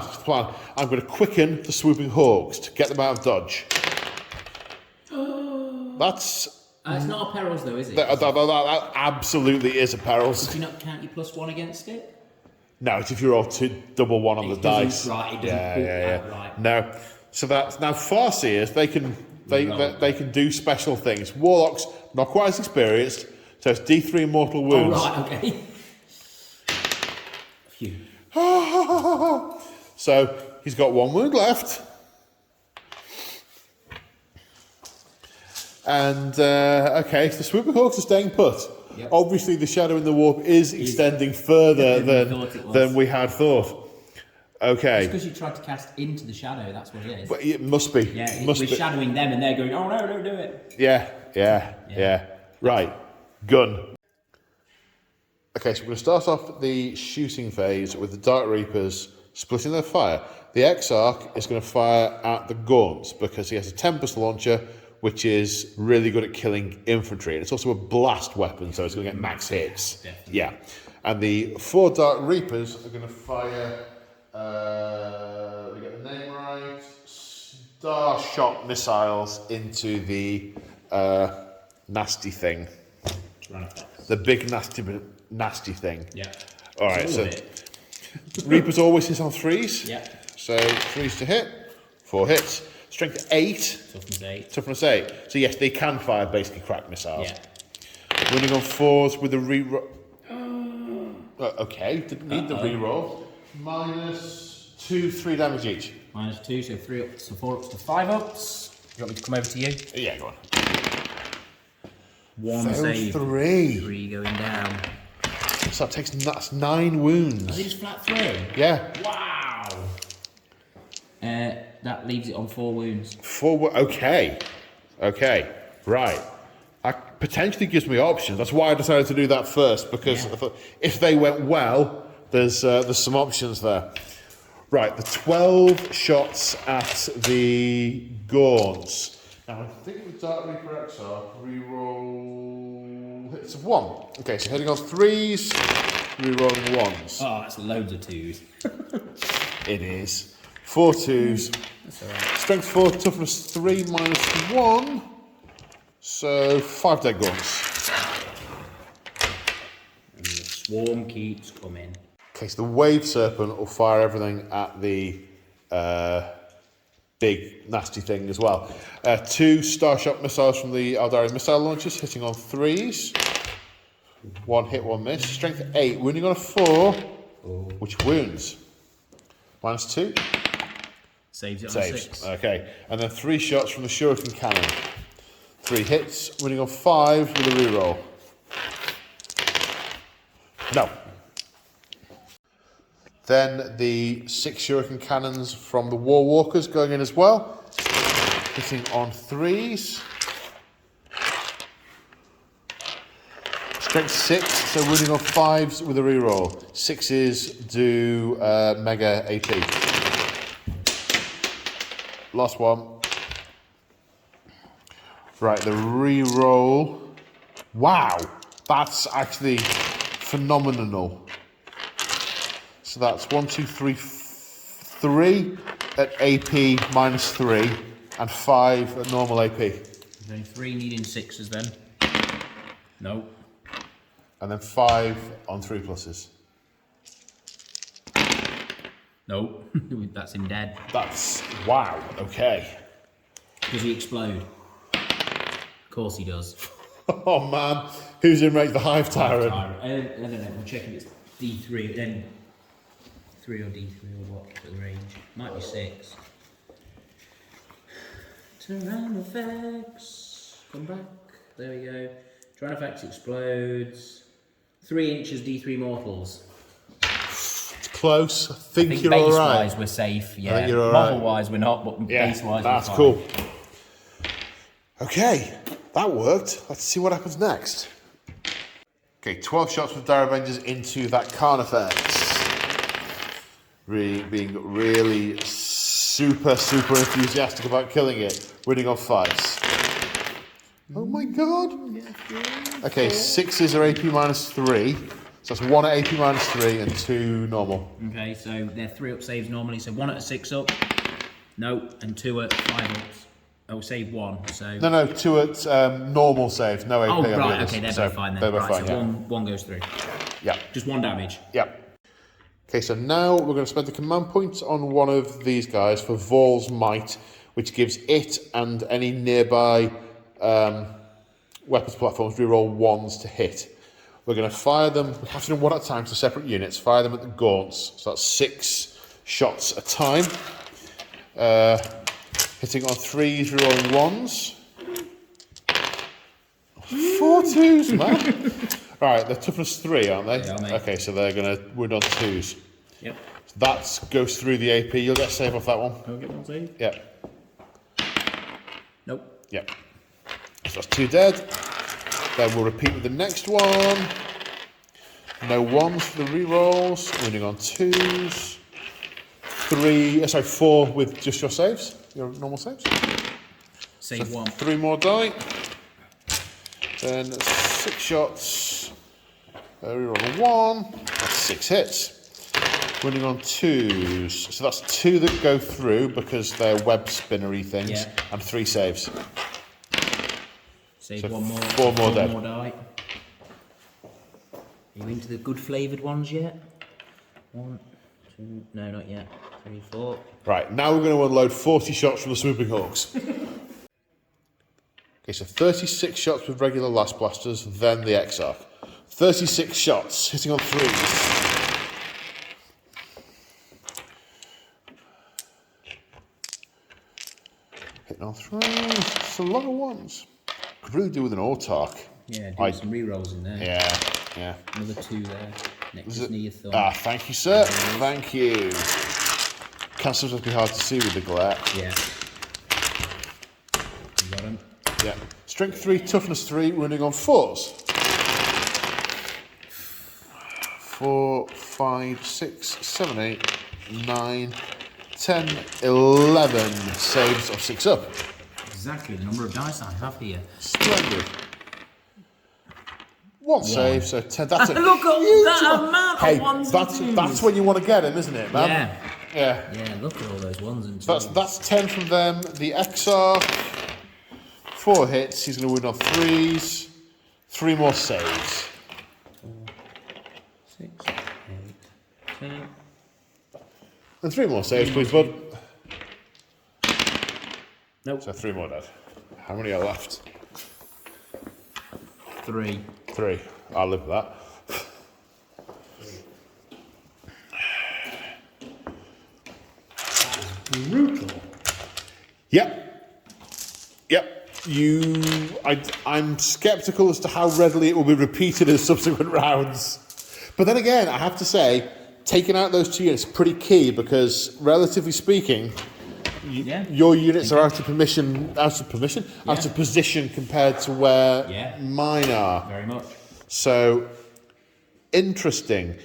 I'm going to quicken the Swooping Hawks to get them out of dodge. That's... it's not a perils though, is it? That absolutely is a perils. Did you not count your +1 against it? No, it's if you roll double 1 on the dice. Right, it doesn't right. No. So that's... Now, Farseers, they can do special things. Warlocks, not quite as experienced, so it's D3 mortal wounds. Oh, right, okay. Phew. So he's got 1 wound left. And, okay, so the Swooping Hawks are staying put. Yep. Obviously, the shadow in the warp is extending further than we had thought. Okay. It's because you tried to cast into the shadow, that's what it is. But it must be. Yeah, must we're be. shadowing them and they're going, oh no, don't do it. Yeah. Right. Gun. Okay, so we're going to start off the shooting phase with the Dark Reapers splitting their fire. The Exarch is going to fire at the Gaunts because he has a Tempest launcher, which is really good at killing infantry. And it's also a blast weapon, so it's going to get max hits. Definitely. Yeah. And the 4 Dark Reapers are going to fire, we get the name right, Star Shot missiles into the nasty thing. The big nasty thing. Yeah. All right, so Reapers always hit on 3s. Yeah. So 3s to hit, 4 hits. Strength 8. Toughness 8. So yes, they can fire basically crack missiles. Yeah. Winning on 4s with a reroll. Okay, didn't need the reroll. -2, 3 damage each. -2, so 3 ups to 4 ups to 5 ups. Do you want me to come over to you? Yeah, go on. 1 save. 3. 3 going down. So that's 9 wounds. Is it just flat through? Yeah. Wow. That leaves it on 4 wounds. 4. Okay. Right. That potentially gives me options. That's why I decided to do that first, because I thought if they went well, there's some options there. Right, the 12 shots at the Gaunts. Now I think with Dark Reaper XR, reroll hits of 1. Okay, so hitting on 3s, rerolling 1s. Oh, that's loads of 2s. It is. 4 2s. That's alright. Strength 4, toughness 3, -1. So 5 dead Gaunts. And the swarm keeps coming. Okay, so the Wave Serpent will fire everything at the big nasty thing as well. 2 Starshot missiles from the Eldari missile launchers, hitting on 3s. 1 hit, 1 miss. Strength 8, wounding on a 4, which wounds. -2. Saves it on Saves. 6. Okay, and then 3 shots from the Shuriken Cannon. 3 hits, winning on 5 with a reroll. No. Then the 6 Shuriken Cannons from the War Walkers going in as well. Hitting on 3s. Strength 6, so winning on 5s with a reroll. 6s do mega AP. Last one. Right, the reroll. Wow, that's actually phenomenal. So that's 1, 2, 3, 3 at AP -3 and 5 at normal AP. There's only 3 needing 6s then. No. And then 5 on 3 pluses. No. That's him dead. That's, wow, okay. Does he explode? Of course he does. Oh man, who's in range? The Hive Tyrant. I don't know, I'm checking it's D3, then 3 or D3 or what for the range. Might be 6. Tyranid effects. Come back. There we go. Tyranid effects explodes. 3 inches D3 mortals. It's close. I think you're base alright. wise we're safe, yeah. I think you're alright. Model wise we're not, but base wise that's we're fine. cool. Okay, that worked. Let's see what happens next. Okay, 12 shots with Dire Avengers into that Carnifex. Being really super enthusiastic about killing it. Winning on 5s. Oh my god. Okay, 6s are AP -3. So that's 1 at AP -3 and 2 normal. Okay, so they're 3 up saves normally, so 1 at a 6 up. No, and 2 at 5 ups. Oh, save 1, so... No, 2 at normal saves, no AP. Oh, on the right, others. okay, they're So both fine then. They're both Right, fine, so yeah. one goes through. Yeah. Just 1 damage. Yeah. Okay, so now we're going to spend the command point on one of these guys for Vol's Might, which gives it and any nearby weapons platforms reroll 1s to hit. We're going to fire them, we have to do 1 at a time, so separate units, fire them at the Gaunts, so that's 6 shots a time. Hitting on 3s, rerolling 1s. more 2s, man. Right, they're toughness 3, aren't they? Yeah, mate. Okay, so they're going to wound on 2s. Yep. So that goes through the AP. You'll get a save off that one. I'll get one save. Yep. Nope. Yep. So that's 2 dead. Then we'll repeat with the next one. No 1s for the rerolls. Wounding on 2s. 4 with just your saves. Your normal saves. Save So 1. 3 more die. Then 6 shots. Reroll a 1. That's 6 hits. Winning on 2s. So that's 2 that go through because they're web spinnery things. Yeah. And 3 saves. Save So 1 more. 4 more dead. 4 more die. Are you into the good flavoured ones yet? 1, 2, no, not yet. 3, 4. Right, now we're going to unload 40 shots from the Swooping Hawks. Okay, so 36 shots with regular last blasters, then the Exarch. 36 shots, hitting on 3s. Hitting on 3s. It's a lot of 1s. Could really do with an Autarch. Yeah, do some rerolls in there. Yeah. Another 2 there. Next near your thumb. Ah, thank you, sir. Thank you. Can sometimes be hard to see with the glare. Yeah. You got him. Yeah. Strength 3, toughness 3, running on 4s. 4, 5, 6, 7, 8, 9, 10, 11 saves of 6 up. Exactly the number of dice I have here. Splendid. 1 save, so 10. That's a Look at huge that amount. amount Hey, of ones that's and twos. that's when you want to get him, isn't it, man? Yeah. Yeah. Yeah, look at all those ones and twos. That's 10 from them. The Exarch, 4 hits. He's going to win on 3s. 3 more saves. 6, 8, 10. And 3 more saves, please, bud. Nope. So 3 more dead. How many are left? 3. 3. I'll live with that. Brutal. Yep. I'm sceptical as to how readily it will be repeated in subsequent rounds. But then again, I have to say, taking out those 2 units is pretty key because, relatively speaking, your units are out of position compared to where mine are. Very much. So, interesting.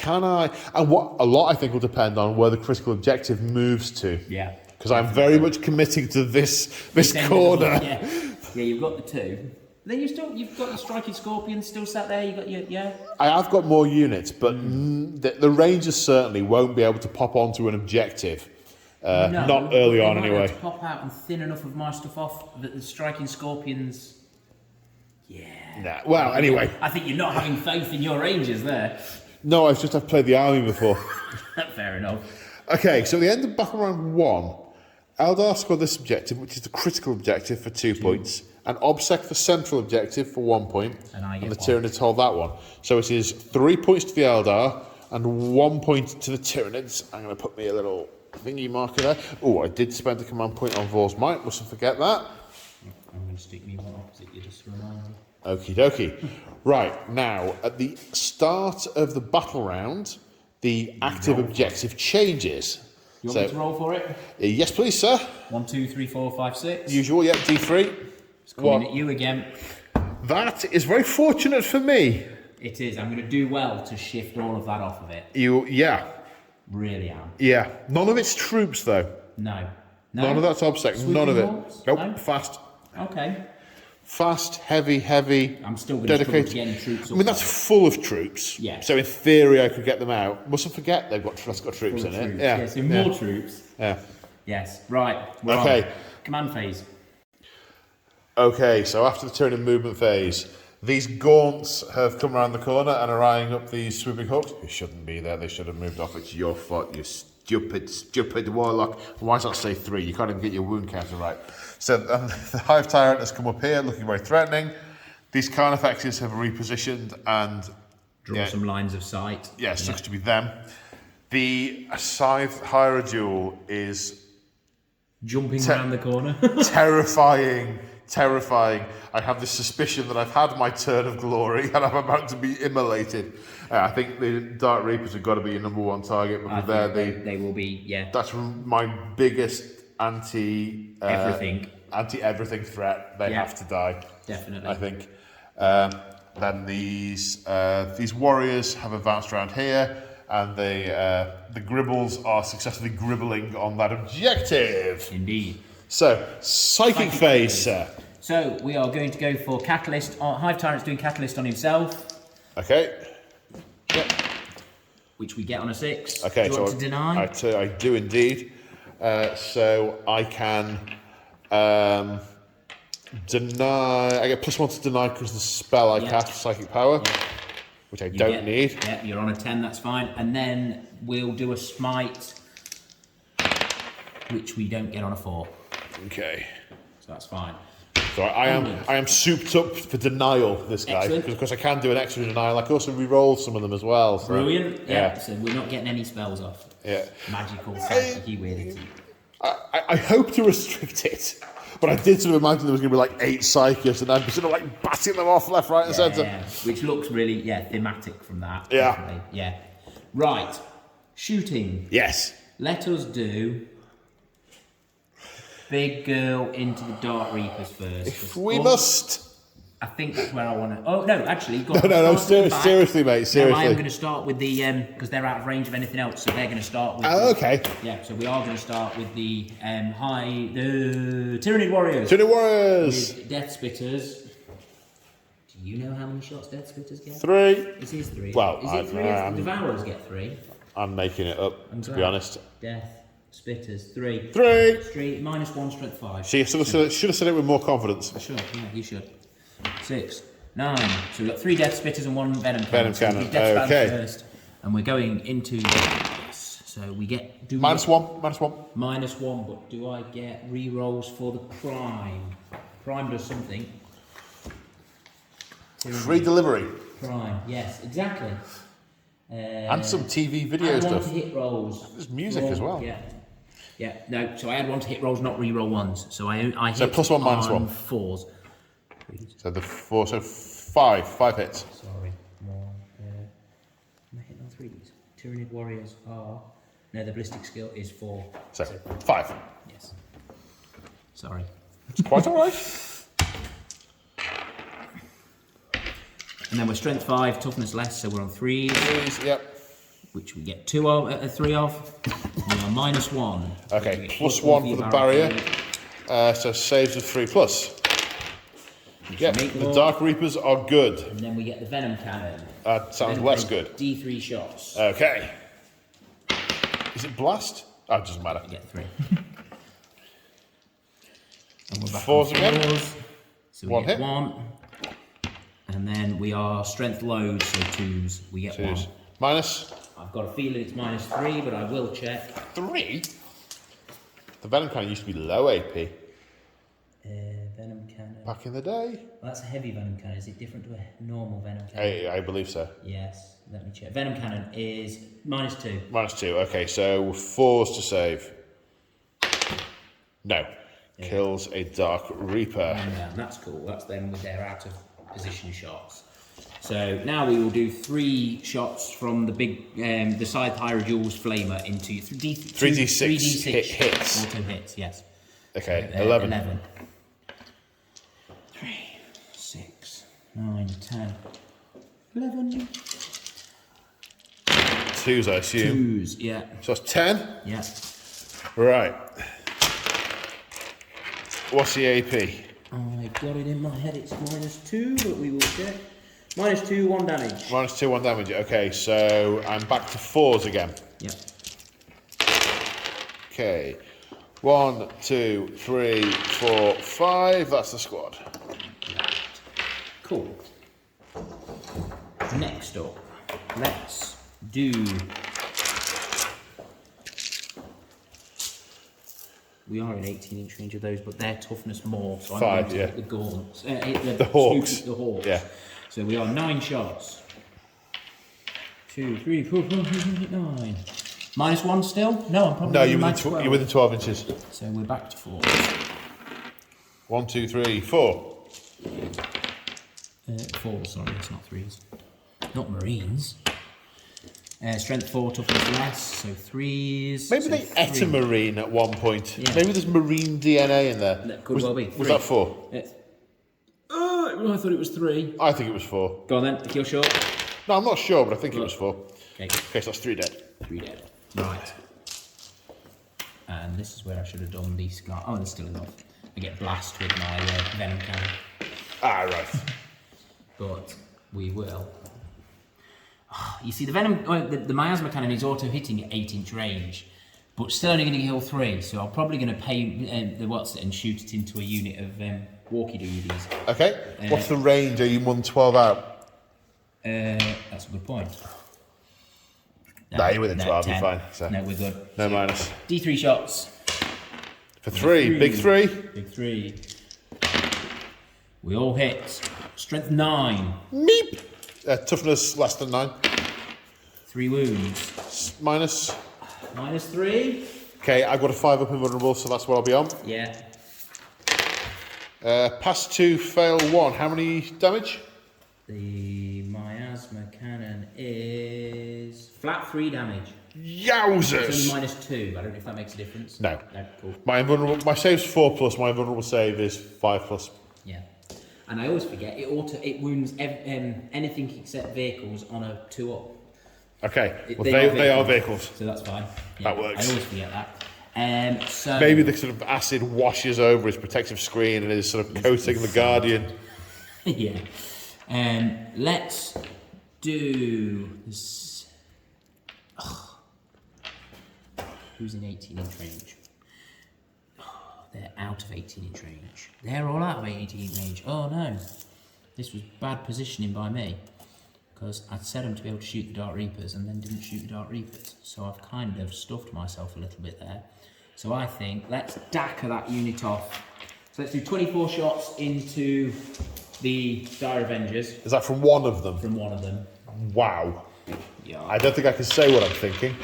And what a lot I think will depend on where the critical objective moves to. Yeah. Because I'm very much committing to this corner. Yeah, you've got the 2. Then you've got your striking scorpions still sat there. You got your I have got more units, but the Rangers certainly won't be able to pop onto an objective. Not early on, anyway. To pop out and thin enough of my stuff off that the striking scorpions. Yeah. Nah. Well, anyway. I think you're not having faith in your Rangers there. No, I've just played the army before. Fair enough. Okay, so at the end of battle round 1, Eldar scored this objective, which is the critical objective for 2 points, and Obsec the central objective for 1 point, and the Tyranids hold that one. So it is 3 points to the Eldar and 1 point to the Tyranids. I'm going to put me a little thingy marker there. Oh, I did spend a command point on Vor's Might, mustn't forget that. I'm going to stick me one opposite you just to remind me. Okie dokie. Right, now, at the start of the battle round, the active objective changes. You want me to roll for it? Yes, please, sir. 1, 2, 3, 4, 5, 6. Usual, yep, D3. It's coming at you again. That is very fortunate for me. It is. I'm going to do well to shift all of that off of it. Yeah. Really am. Yeah. None of it's troops, though. No. None of that's Obsec. None of it. Hawks? Nope. No? Fast. Okay. Fast, heavy. I'm still going to struggle dedicated. to get any troops. I mean, that's full of troops. Yeah. So in theory, I could get them out. Mustn't forget they've got troops in it. Yeah. Yes, more troops. Yeah. Yes. Right. We're Okay. on. Command phase. Okay, so after the turn and movement phase, these gaunts have come around the corner and are eyeing up these swooping hawks. Who shouldn't be there. They should have moved off. It's your fault, you stupid warlock. Why not say 3? You can't even get your wound counter right. So the Hive Tyrant has come up here, looking very threatening. These Carnifexes have repositioned and Draw some lines of sight. Yes, looks to be them. The Scythe Hierodule is jumping around the corner. terrifying terrifying. I have this suspicion that I've had my turn of glory and I'm about to be immolated. I think the Dark Reapers have got to be your number one target because they will be, yeah. That's my biggest anti-everything threat. They have to die. Definitely. I think. Then these warriors have advanced around here, and the Gribbles are successfully gribbling on that objective. Indeed. So, psychic phase, sir. So, we are going to go for Catalyst. Hive Tyrant's doing Catalyst on himself. Okay. Yep. Which we get on a 6. Okay, do you want to deny? I do indeed. So, I can deny. I get +1 to deny because the spell I cast Psychic Power, which I don't need. Yeah, you're on a 10, that's fine. And then we'll do a Smite, which we don't get on a 4. Okay. So that's fine. So I am souped up for denial, this guy, because I can do an extra denial. I can also re-roll some of them as well. So. Brilliant. Yeah. So we're not getting any spells off. Yeah. Magical, psychic-y weirdity. I hope to restrict it, but I did sort of imagine there was going to be like 8 Psychics, and I'd be sort of like batting them off left, right, and centre. Yeah, which looks really, thematic from that. Yeah. Definitely. Yeah. Right. Shooting. Yes. Let us do big girl into the Dark Reapers first. If we must. I think that's where I want to. Oh no, actually, no, seriously, mate, seriously. No, I am going to start with the because they're out of range of anything else, so they're going to start with. Oh, okay. Yeah, so we are going to start with the Tyranid Warriors. Tyranid Warriors. With Death Spitters. Do you know how many shots Death Spitters get? 3. This is 3. Well, is it 3? Devourers get 3. I'm making it up, to be honest. Death Spitters 3. 3. Street -1 strength 5. See, should have said it with more confidence. I should. Yeah, you should. 6, 9. So we've got 3 Death Spitters and 1 Venom Cannon. Venom Cannon. So Death Okay. first, and we're going into yes. So we get -1. -1. But do I get re-rolls for the Prime? Prime does something. Free delivery. Prime. Yes, exactly. And some TV video and 1 stuff. to hit rolls. There's music as well. Yeah. Yeah. No. So I had 1 to hit rolls, not re-roll ones. So I hit +1, -1. 4s. So the 4, so 5 hits. Sorry, more. Am I hitting on 3s? Tyranid Warriors are. No, the ballistic skill is 4. So 5. Yes. Sorry. It's quite alright. And then we're strength 5, toughness less, so we're on 3s. 3s, yep. Which we get 2 of, 3 of. We are -1. Okay, +1 for the barrier. So saves of 3+. Yeah, the Dark Reapers are good. And then we get the Venom Cannon. That sounds less good. D3 shots. Okay. Is it blast? Oh, it doesn't matter. You get 3. And we're back 4s on again. 4s. So we 1 get hit. 1. And then we are strength loads, so 2s. We get 2s. 1. Minus? I've got a feeling it's -3, but I will check. 3? The Venom Cannon used to be low AP. Venom Cannon. Back in the day? Well, that's a heavy Venom Cannon. Is it different to a normal Venom Cannon? I believe so. Yes. Let me check. Venom Cannon is -2. -2, okay, so 4s to save. No. Yeah. Kills a Dark Reaper. Yeah, that's cool. That's them with their out of position shots. So now we will do 3 shots from the big, the Scythe Hierodules Flamer into 3d6 hits. Auto hits, yes. Okay, 11. 3, 6, 9, 10, 11. 2s, I assume. 2s, yeah. So that's 10? Yeah. Right. What's the AP? I've got it in my head, it's -2, but we will check. -2, 1 damage. -2, 1 damage. Okay, so I'm back to 4s again. Yep. Okay. 1, 2, 3, 4, 5. That's the squad. Cool. Next up, let's do. We are in 18-inch range of those, but they're toughness more. So I'm 5, going to hit the gaunts. The hawks. The hawks. Yeah. So we are 9 shots. 2, 3, 4, 5, 6, 7, 8, 9. -1 still? No, I'm probably. No, you're -12. within 12 inches. So we're back to 4. 1, 2, 3, 4. 4, sorry, it's not 3s. Not Marines. Strength 4, toughness less, so 3s. Maybe so they ate a Marine at one point. Yeah. Maybe there's Marine DNA in there. That could well be. Was that 4? I thought it was 3. I think it was 4. Go on then, if you're sure. No, I'm not sure, but I think it was 4. Okay, so that's 3 dead. 3 dead. Right. And this is where I should have done the scar. Oh, there's still enough. I get blast with my venom cannon. Ah, right. But we will. You see, the venom, the miasma cannon is auto hitting at 8-inch range, but still only going to kill 3. So I'm probably going to pay the what's it and shoot it into a unit of walkie-dookies. Okay. What's the range? Are you more than 12 out? That's a good point. No, you're within 12. 10. You're fine. So. No, we're good. No minus. D3 shots. For 3. Big 3. Big 3. We all hit. Strength 9. Meep. Toughness less than 9. 3 wounds. Minus. Minus 3. Okay, I've got a 5 up invulnerable, so that's what I'll be on. Yeah. Pass 2, fail 1. How many damage? The miasma cannon is flat 3 damage. Yowzers! It's only minus 2. I don't know if that makes a difference. No. No, cool. My save's 4+. My invulnerable save is 5+. Yeah. And I always forget it wounds anything except vehicles on a 2-up. Okay. They are vehicles. So that's fine. Yeah, That works. I always forget that. So maybe the sort of acid washes over his protective screen and is sort of coating the Guardian. Yeah. Let's do this. Who's in 18-inch range? They're out of 18-inch range. They're all out of 18-inch range. Oh no. This was bad positioning by me. Because I'd set them to be able to shoot the Dark Reapers and then didn't shoot the Dark Reapers. So I've kind of stuffed myself a little bit there. So I think let's DACA that unit off. So let's do 24 shots into the Dire Avengers. Is that from one of them? From one of them. Wow. Yeah. I don't think I can say what I'm thinking.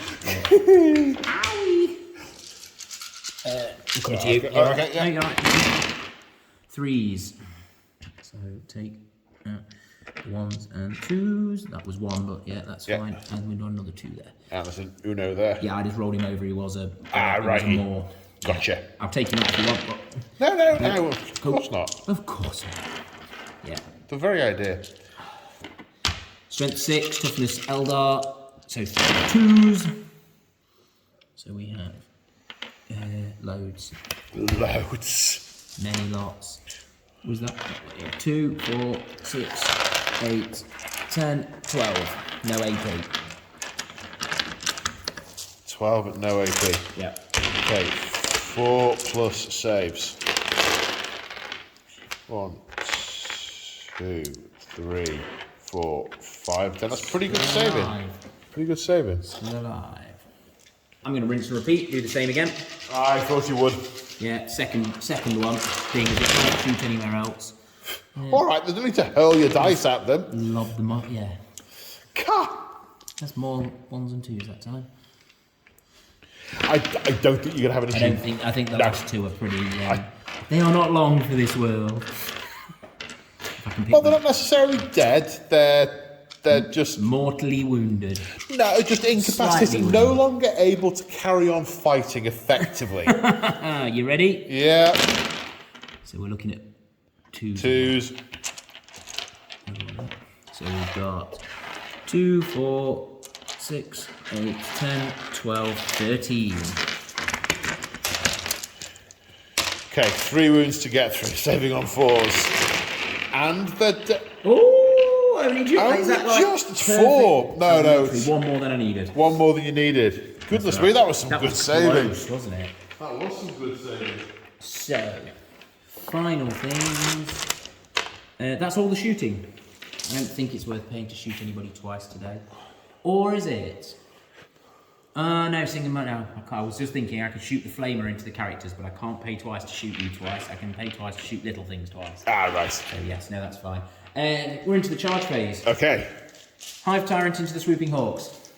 Okay, yeah. No, you're right. 3s. So take 1s and 2s. That was 1, but yeah, that's fine. And we've done another 2 there. And there's an Uno there. Yeah, I just rolled him over. He was a right. He was a more. Gotcha. Yeah. I'll take him out if you want. But No, of course not. of course not. Yeah. The very idea. Strength 6, toughness Eldar. So 2s. So we have loads. Loads. Many lots. Was that 2, 4, 6, 8, 10, 12. No AP. 12 but no AP. Yeah. Okay, 4 plus saves. 1, 2, 3, 4, 5, 10. That's pretty good saving. Pretty good saving. Still alive. I'm going to rinse and repeat, do the same again. I thought you would. Yeah, second one, being as it can't shoot anywhere else. Alright, there's no need to hurl your dice at them. Lob them up, yeah. That's more 1s and 2s that time. I don't think you're going to have any I think the last 2 are pretty... they are not long for this world. Well, they're not necessarily dead. They're just... mortally wounded. No, just incapacitated. No longer able to carry on fighting effectively. You ready? Yeah. So we're looking at 2s. 2s. So we've got 2, 4, 6, 8, 10, 12, 13. Okay, 3 wounds to get through, saving on 4s. And they're... Oh, only just... Is that like just 4. No. It's 1 more than I needed. 1 more than you needed. Goodness me, that was some good saving. Close, wasn't it? That was some good saving. So, final things. That's all the shooting. I don't think it's worth paying to shoot anybody twice today. Or is it? No, singing now. I was just thinking I could shoot the flamer into the characters, but I can't pay twice to shoot you twice. I can pay twice to shoot little things twice. Ah, right. So yes, no, that's fine. We're into the charge phase. Okay. Hive Tyrant into the Swooping Hawks.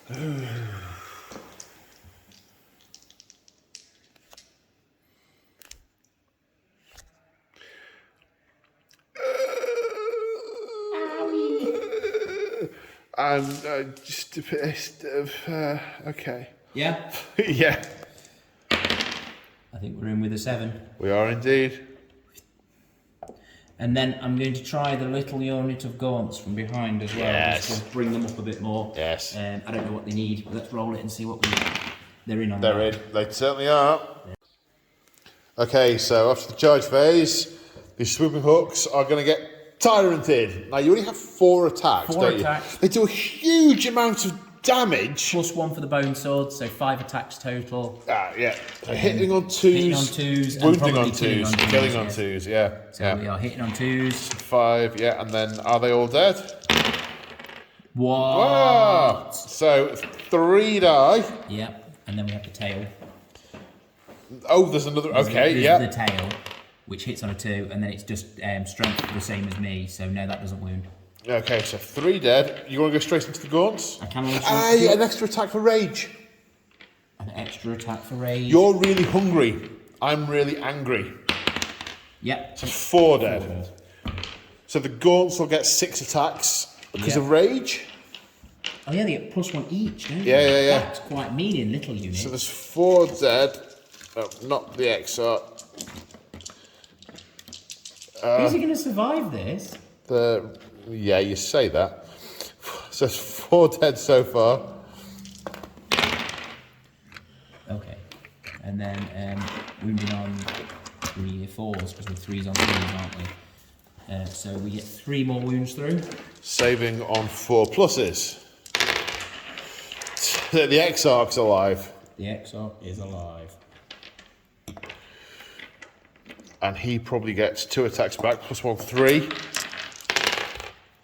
I'm okay. Yeah? Yeah, I think we're in with a 7. we are indeed. And then I'm going to try the little unit of gaunts from behind as well, Yes. just to bring them up a bit more. Yes. I don't know what they need, but let's roll it and see what they're in on. They're in. They certainly are. Okay, so after the charge phase, these swooping hooks are going to get Tyranid. Now, you only have 4 attacks, 4 don't attacks. you? They do a huge amount of damage. +1 for the bone sword, so 5 attacks total. Yeah. So hitting on 2s. Hitting on 2s. and Wounding probably on 2s. Killing on 2s, yeah. So we are hitting on 2s. 5, yeah. And then, are they all dead? What? Wow. So, 3 die. Yep, and then we have the tail. Oh, there's another. Okay, There's yeah. the tail, which hits on a 2, and then it's just strength the same as me, so no, that doesn't wound. Okay, so 3 dead. You want to go straight into the gaunts? I can also An extra attack for rage. an extra attack for rage. You're really hungry. I'm really angry. Yep. So 4 dead. So the gaunts will get 6 attacks because Yeah. of rage. Oh yeah, they get +1 each, don't they? Yeah. That's quite mean in little units. So there's 4 dead. Oh, not the XR. Is he going to survive this? Yeah, you say that. So there's 4 dead so far. Okay. And then wounding on 3 4s, because we're 3s on 3s, aren't we? So we get 3 more wounds through. Saving on 4 pluses. The Exarch's alive. The Exarch is alive. And he probably gets 2 attacks back, +1, 3.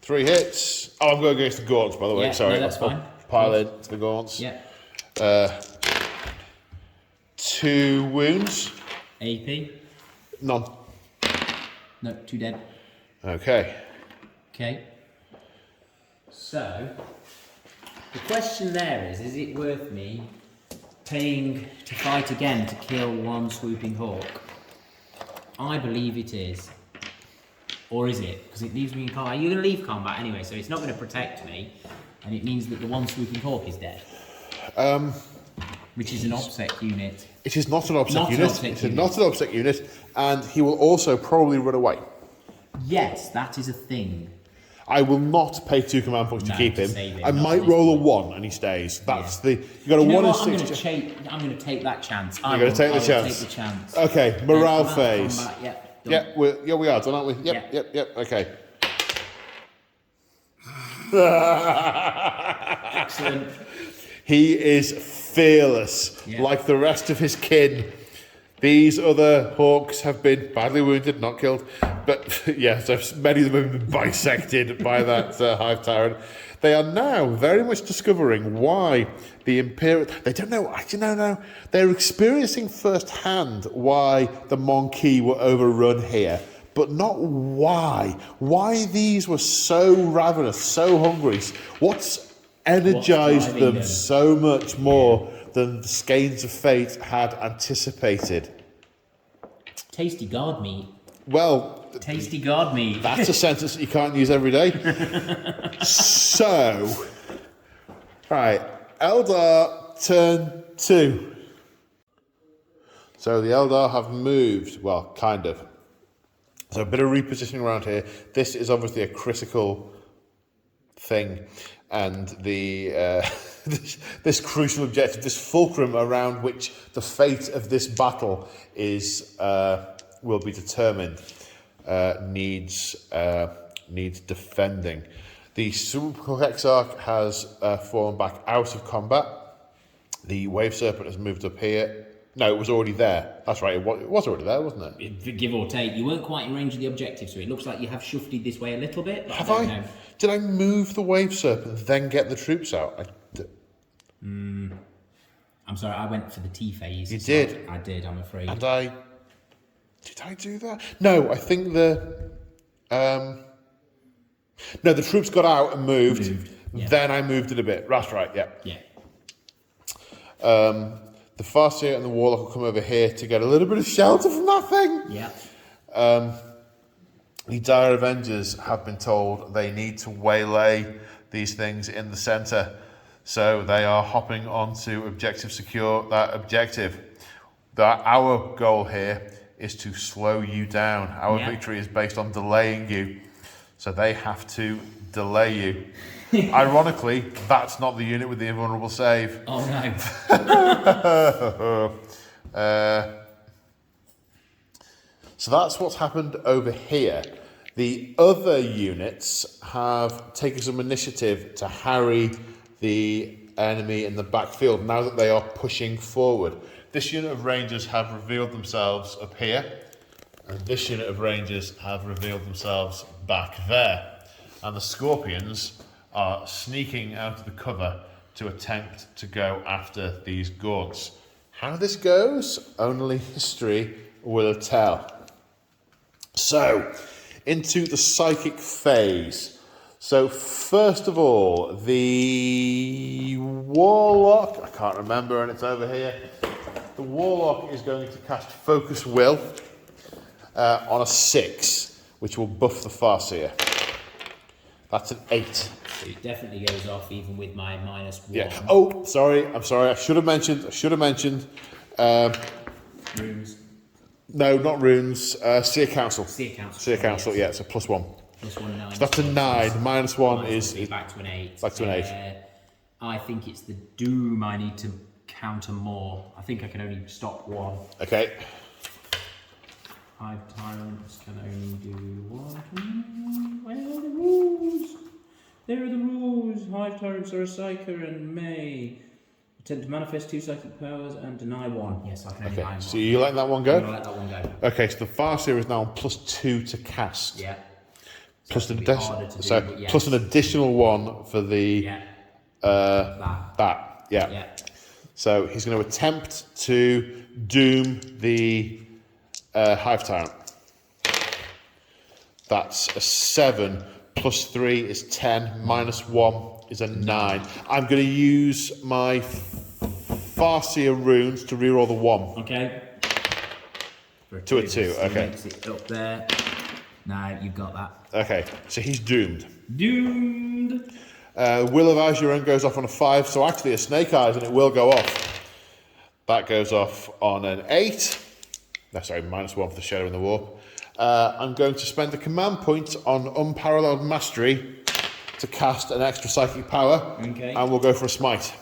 3 hits. Oh, I'm going against the gaunts, by the way. Yeah, Sorry. no, that's fine. Pile in to the gaunts. Yeah. 2 wounds. AP. None. No, 2 dead. Okay. Okay. So, the question there is it worth me paying to fight again to kill 1 swooping hawk? I believe it is. Or is it? Because it leaves me in combat. You're going to leave combat anyway, so it's not going to protect me. And it means that the 1 swooping hawk is dead. Which is an OBSEC unit. It is not an OBSEC Not an unit. OBSEC It's unit. not an OBSEC unit. And he will also probably run away. Yes, that is a thing. I will not pay 2 command points to No, keep to him. save him, I not might at this roll a point. 1 and he stays. That's the... You got a You know 1 what? and I'm 6. going to take that chance. You're going to take the chance? Take the chance. Okay, morale Combat, phase. combat, yeah, done. Yeah, we are done, aren't we? Yep, Yeah. yep. Okay. Excellent. He is fearless, Yeah. like the rest of his kin. These other hawks have been badly wounded, not killed, but yes, many of them have been bisected by that hive tyrant. They are now very much discovering why the imperial. They don't know. Actually, no. They're experiencing firsthand why the Mon-Keigh were overrun here, but not why. Why these were so ravenous, so hungry. What's energized driving them them? so much more than the Skeins of Fate had anticipated? Tasty guard meat. Well, Tasty guard meat. that's a sentence that you can't use every day. So, right, Eldar turn 2. So the Eldar have moved, well, kind of. So a bit of repositioning around here. This is obviously a critical thing, and the this crucial objective, this fulcrum around which the fate of this battle is will be determined, needs defending. The Super Exarch has fallen back out of combat. The Wave Serpent has moved up here. No, it was already there. That's right, it was already there, wasn't it? Give or take. You weren't quite in range of the objective, so it looks like you have shufted this way a little bit. But Have don't I? know. Did I move the Wave Serpent, then get the troops out? I'm sorry, I went for the T phase. You did? I did, I'm afraid. And did I do that? No, I think the troops got out and moved. Yeah. Then I moved it a bit. That's right, yeah. Yeah. The Farseer and the Warlock will come over here to get a little bit of shelter from that thing. Yeah. The Dire Avengers have been told they need to waylay these things in the center. So they are hopping on to objective secure that objective. Our goal here is to slow you down. Our victory is based on delaying you. So they have to delay you. Ironically, that's not the unit with the invulnerable save. Oh no. So that's what's happened over here. The other units have taken some initiative to harry the enemy in the backfield now that they are pushing forward. This unit of Rangers have revealed themselves up here, and this unit of Rangers have revealed themselves back there. And the Scorpions are sneaking out of the cover to attempt to go after these Gorgs. How this goes, only history will tell. So, into the psychic phase. So, first of all, the Warlock, I can't remember, and it's over here. The Warlock is going to cast Focus Will on a 6, which will buff the Farseer. That's an 8. It definitely goes off even with my -1. Yeah. Oh, sorry. I'm sorry. I should have mentioned. Runes. No, not runes. Seer Council. Seer Council. Seer Council. Yeah, it's a +1. +1 9. So that's a 9. -1 is back to an 8. Back to an 8. I think it's the Doom I need to counter more. I think I can only stop 1. Okay. 5 Tyrants can only do 1. Where are the rules? There are the rules. 5 Tyrants are a Psyker and may attempt to manifest 2 psychic powers and deny 1. Yes, I can only deny 1. So you let that one go? I'm gonna let that one go. Okay, so the Farseer is now on +2 to cast. Yeah. Plus So, plus an additional 1 for the that. Yeah. Yeah. So he's going to attempt to doom the Hive Tyrant. That's a 7. +3 is 10. -1 is a 9. I'm going to use my Farseer runes to reroll the 1. Okay. To a 2. Okay. Makes it up there. Now you've got that. Okay. So he's doomed. Doomed. Will of Azuren goes off on a 5, so actually a Snake Eyes, and it will go off. That goes off on an 8. No, sorry, -1 for the Shadow in the Warp. I'm going to spend a command point on Unparalleled Mastery to cast an extra psychic power, and we'll go for a Smite.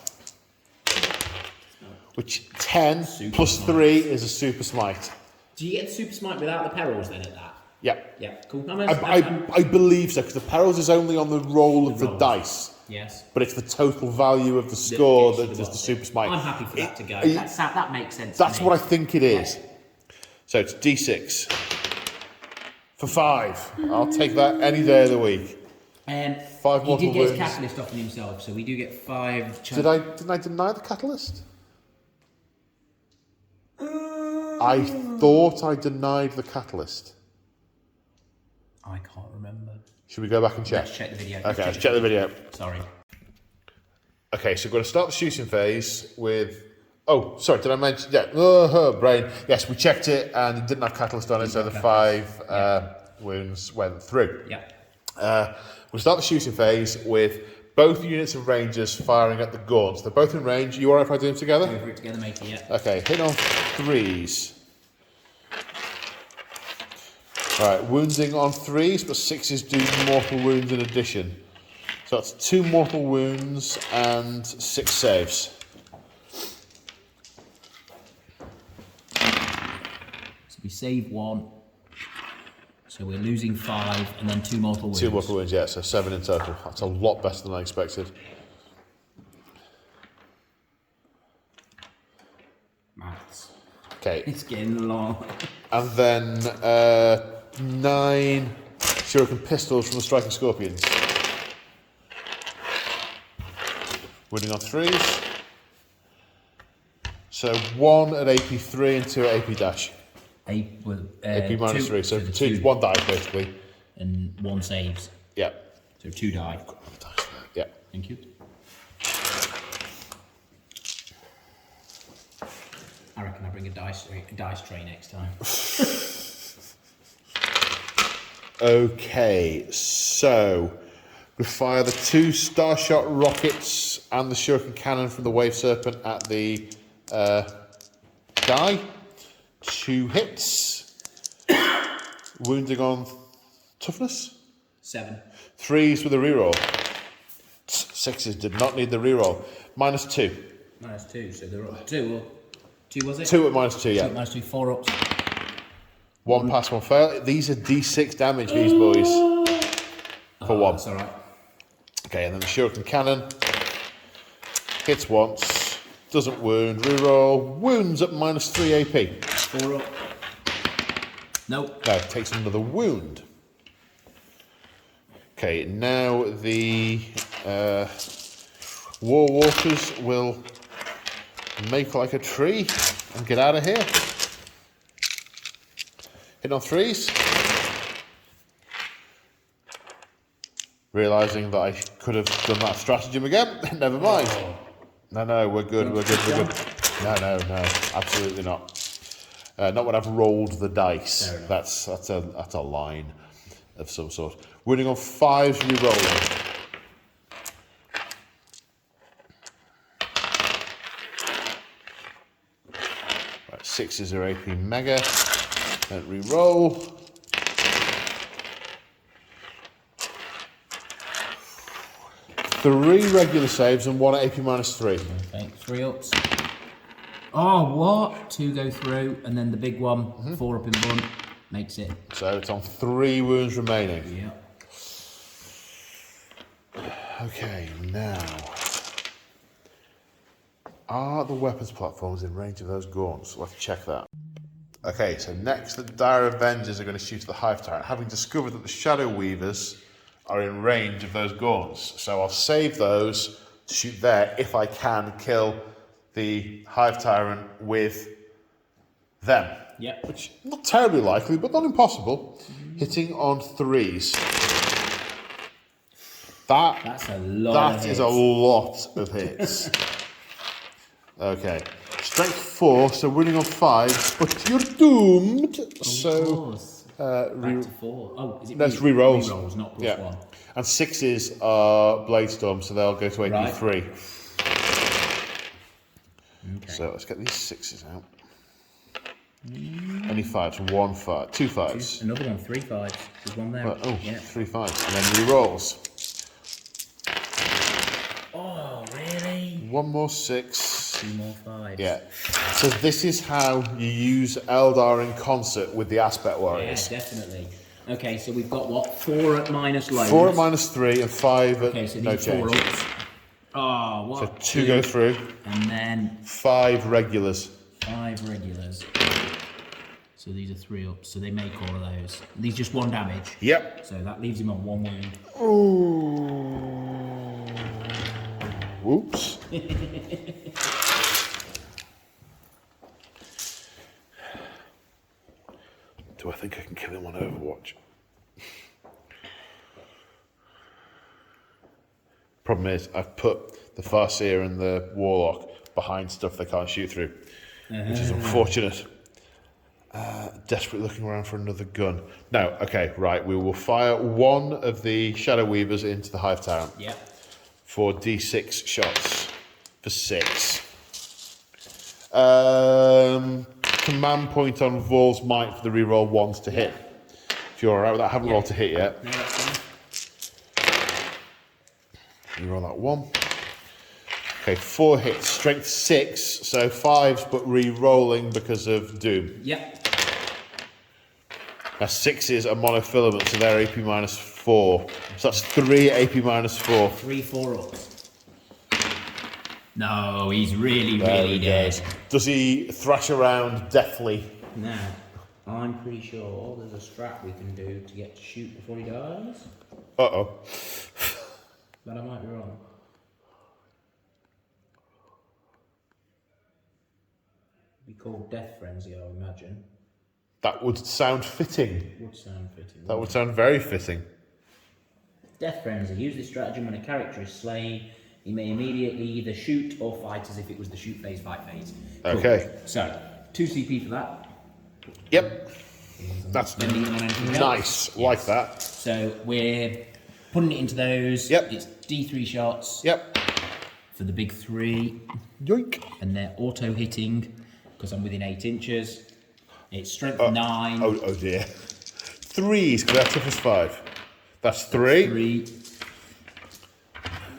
Which 10 plus 3 is a Super Smite. Do you get the Super Smite without the perils then at that? Yeah. Yeah, cool. I believe so, because the perils is only on the roll of the dice. Yes. But it's the total value of the score that does the Super Smite. I'm happy for that to go. That makes sense. That's what I think it is. So it's D6 for 5. I'll take that any day of the week. 5 mortal he did get wounds. his catalyst off on himself, so we do get 5. Didn't I deny the catalyst? I thought I denied the catalyst. I can't remember. Should we go back and check? Let's check the video. Okay, let's check the video. Sorry. Okay, so we're going to start the shooting phase with... Oh, sorry, did I mention... Yeah, brain. Yes, we checked it and it didn't have catalyst on it, so the 5 wounds went through. Yeah. We'll start the shooting phase with both units of Rangers firing at the Gaunts. They're both in range. You alright if I do them together? Go for it together, matey, yeah. Okay, hit on 3s. Right, wounding on 3s, but 6s do mortal wounds in addition. So that's 2 mortal wounds and 6 saves. So we save 1. So we're losing 5 and then 2 mortal wounds. 2 mortal wounds, yeah, so 7 in total. That's a lot better than I expected. Maths. Okay. It's getting long. And then 9 shuriken pistols from the striking scorpions. Wounding on 3s. So 1 at AP 3 and 2 at AP dash. AP minus 3, so 2. 1 die basically. And 1 saves. Yeah. So 2 die. Yeah. Thank you. I reckon I'll bring a dice tray next time. Okay, so We fire the 2 Starshot rockets and the Shuriken cannon from the Wave Serpent at the guy. 2 hits. Wounding on toughness. 7. 3s with a reroll. 6s did not need the reroll. -2. -2, so they're up 2. 2 was it? 2 at -2, yeah. 2 at -2, 4 ups. 1 pass, 1 fail. These are D6 damage, these boys. For 1. That's alright. Okay, and then the Shuriken cannon. Hits once. Doesn't wound. Reroll. Wounds at -3 AP. 4 up. Nope. No, takes another wound. Okay, now the War Walkers will make like a tree and get out of here. Hit on 3s. Realising that I could have done that stratagem again. Never mind. No, we're good. No, absolutely not. Not when I've rolled the dice. That's a line of some sort. Winning on 5s, re-rolling. Right, 6s are AP mega. And re-roll. Three regular saves and 1 at AP -3. Okay, 3 ups. Oh, what? 2 go through, and then the big one, 4 up in front, makes it. So it's on 3 wounds remaining. Yeah. Okay, now. Are the weapons platforms in range of those gaunts? Let's check that. Okay, so next the Dire Avengers are going to shoot at the Hive Tyrant, having discovered that the Shadow Weavers are in range of those gaunts. So I'll save those to shoot there if I can kill the Hive Tyrant with them. Yeah. Which not terribly likely, but not impossible. Hitting on 3s. That's a lot of hits. That is a lot of hits. Okay. Strength 4, so winning on 5, but you're doomed. So back to 4. Oh, is it? That's re-rolls. Re-rolls, not +1. And 6s are Blade Storm, so they'll go to AP3. Okay. So let's get these 6s out. Any 5s? 1 5, 2 5s. Another one, 3 5s. There's one there. Yeah. 3 5s, and then re-rolls. Oh, really? 1 more 6. 2 more 5s. Yeah. So this is how you use Eldar in concert with the Aspect Warriors. Yeah, definitely. Okay, so we've got what? 4 at minus loads. 4 at -3 and 5 at okay, so no these 4 change. ups. Oh, what? So 2 go through. And then 5 regulars. 5 regulars. So these are 3 ups, so they make all of those. These just 1 damage. Yep. So that leaves him on 1 wound. Ooh. Whoops. Do I think I can kill him on Overwatch? Problem is, I've put the Farseer and the Warlock behind stuff they can't shoot through, which is unfortunate. Desperately looking around for another gun. No, okay, right. We will fire 1 of the Shadow Weavers into the Hive Tyrant. Yep. For D6 shots. For 6. Command point on Vol's Might for the reroll 1s to hit. If you're alright with that, I haven't rolled to hit yet. No, that's fine. You roll that 1. Okay, 4 hits, strength 6, so 5s, but re-rolling because of Doom. Yep. Now 6s are monofilament, so they're AP -4. So that's 3 AP -4. 3 4 ups. No, he's really There he dead. goes. Does he thrash around deathly? Now, I'm pretty sure there's a strat we can do to get to shoot before he dies. Uh-oh. But I might be wrong. It'd be called Death Frenzy, I imagine. That would sound fitting. Would sound fitting. That would sound very fitting. Death Frenzy. Use this stratagem when a character is slain. He may immediately either shoot or fight as if it was the shoot phase, fight phase. Cool. Okay. So, 2 CP for that. Yep. That's Then leave him on anything else. nice. Like that. So we're Putting it into those. Yep. It's D3 shots. Yep. For the big 3. Yoink. And they're auto hitting because I'm within 8 inches. It's strength 9. Oh dear. 3s, because that's toughness 5. That's 3. 3.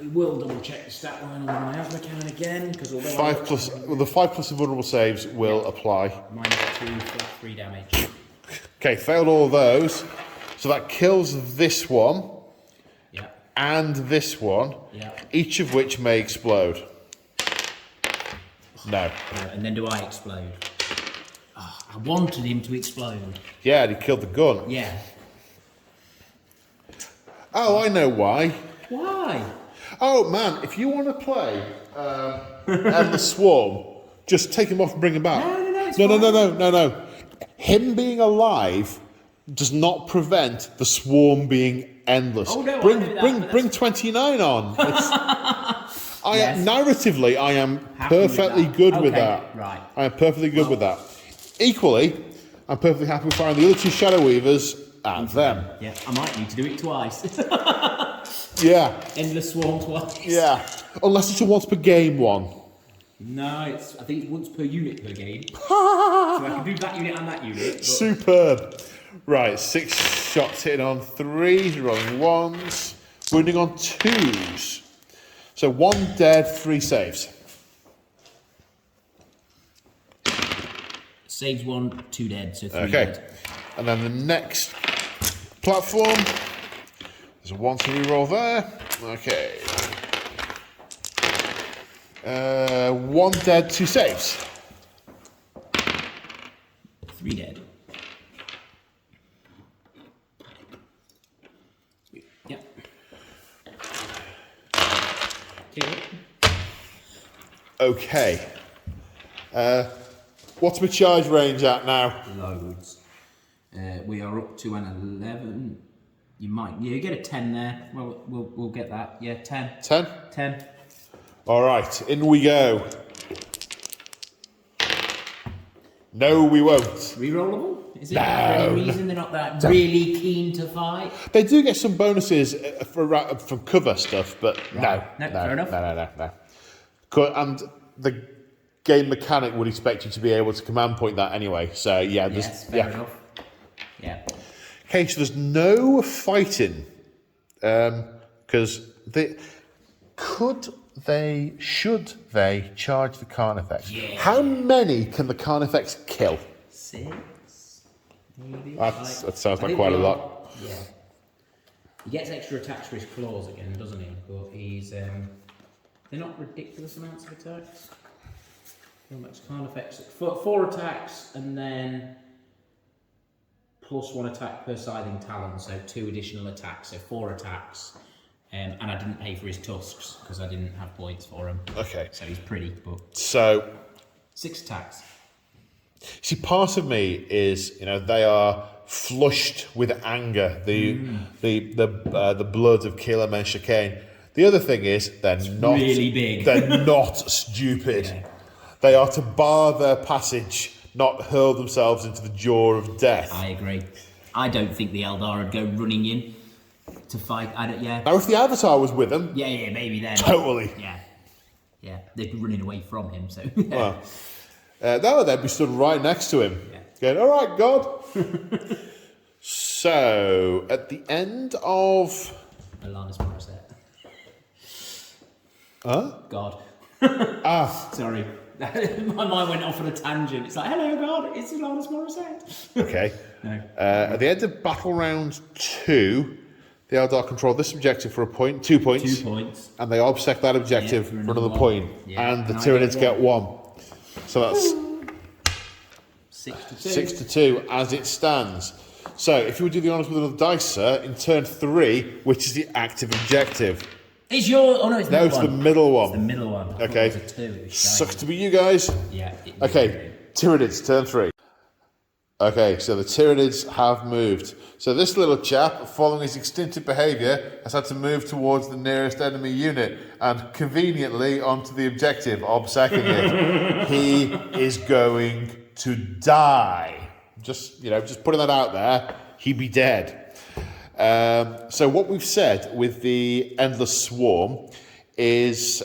We will double check the stat line on my Outpost again because although 5 plus, well, the 5 plus invulnerable saves will apply. -2 for 3 damage. Okay, failed all those. So that kills this one Yeah. and this one, Yeah. each of which may explode. No. And then do I explode? Oh, I wanted him to explode. Yeah, he killed the gun. Yeah. Oh, I know why. Why? Oh man, if you want to play Endless Swarm, just take him off and bring him back. No. Him being alive does not prevent the swarm being endless. Oh, no, bring 29 on. Yes. Narratively, I am Happy with perfectly that. good with Okay, that. right. I am perfectly good with that. Equally, I'm perfectly happy with firing the other 2 Shadow Weavers at them. Yeah, I might need to do it twice. Yeah. Endless Swarm twice. Yeah. Unless it's a once per game one. No, I think it's once per unit per game. So I can do that unit and that unit. But... Superb. Right, 6 shots hitting on 3s, rolling 1s, wounding on 2s. So 1 dead, 3 saves. Saves 1, 2 dead, so 3 Okay. dead. And then the next platform, there's a 1 to reroll there. Okay. 1 dead, 2 saves. 3 dead. Yep. Okay. What's my charge range at now? Loads. We are up to an 11. You get a 10 there. Well, we'll get that. Yeah, 10. 10? 10. All right, in we go. No, we won't. Rerollable? Is it No, for any reason they're not that really keen to fight? They do get some bonuses from cover stuff, but Right. No, fair enough. No. And the game mechanic would expect you to be able to command point that anyway. So yeah, Yes, fair enough. Yeah. Okay, so there's no fighting because should they charge the Carnifex? Yeah. How many can the Carnifex kill? 6. Maybe. That sounds I like think quite a we lot. are- Yeah. He gets extra attacks for his claws again, doesn't he? But he's they're not ridiculous amounts of attacks. Makes Carnifex 4 attacks and then plus 1 attack per scything talon, so 2 additional attacks, so 4 attacks. And I didn't pay for his tusks because I didn't have points for him. Okay. So he's pretty, but So 6 attacks. see, part of me is, they are flushed with anger. The blood of Kila Menshakain. The other thing is they're not really big. They're not stupid. Yeah. They are to bar their passage, not hurl themselves into the jaw of death. I agree. I don't think the Eldar would go running in to fight. Yeah. Now, if the Avatar was with them, Yeah, maybe then. totally. Yeah. They'd be running away from him, so. Well, they'd be stood right next to him, Yeah. going, "All right, God." So, at the end of Alanis Morissette. Huh? God. Ah. Sorry. My mind went off on a tangent. It's like, hello, God, it's Alanis Morissette. Okay. No. At the end of battle round 2, the Eldar control this objective for 2 points. 2 points. And they obsec that objective Yeah, for for another another point. Yeah, And the and I Tyranids get get 1. So that's 6 to 2. 6 to 2 as it stands. So if you would do the honours with another dice, sir, in turn 3, which is the active objective. It's your. Oh, no, it's the No, middle it's one. the middle one. It's the middle one. I thought Okay. It was a 2. It was shiny. Sucks to be you guys. Yeah. Okay, Tyranids, turn 3. Okay, so the Tyranids have moved. So this little chap, following his instinctive behaviour, has had to move towards the nearest enemy unit and conveniently onto the objective, obsecking it. He is going to die. Just putting that out there, he'd be dead. So what we've said with the Endless Swarm is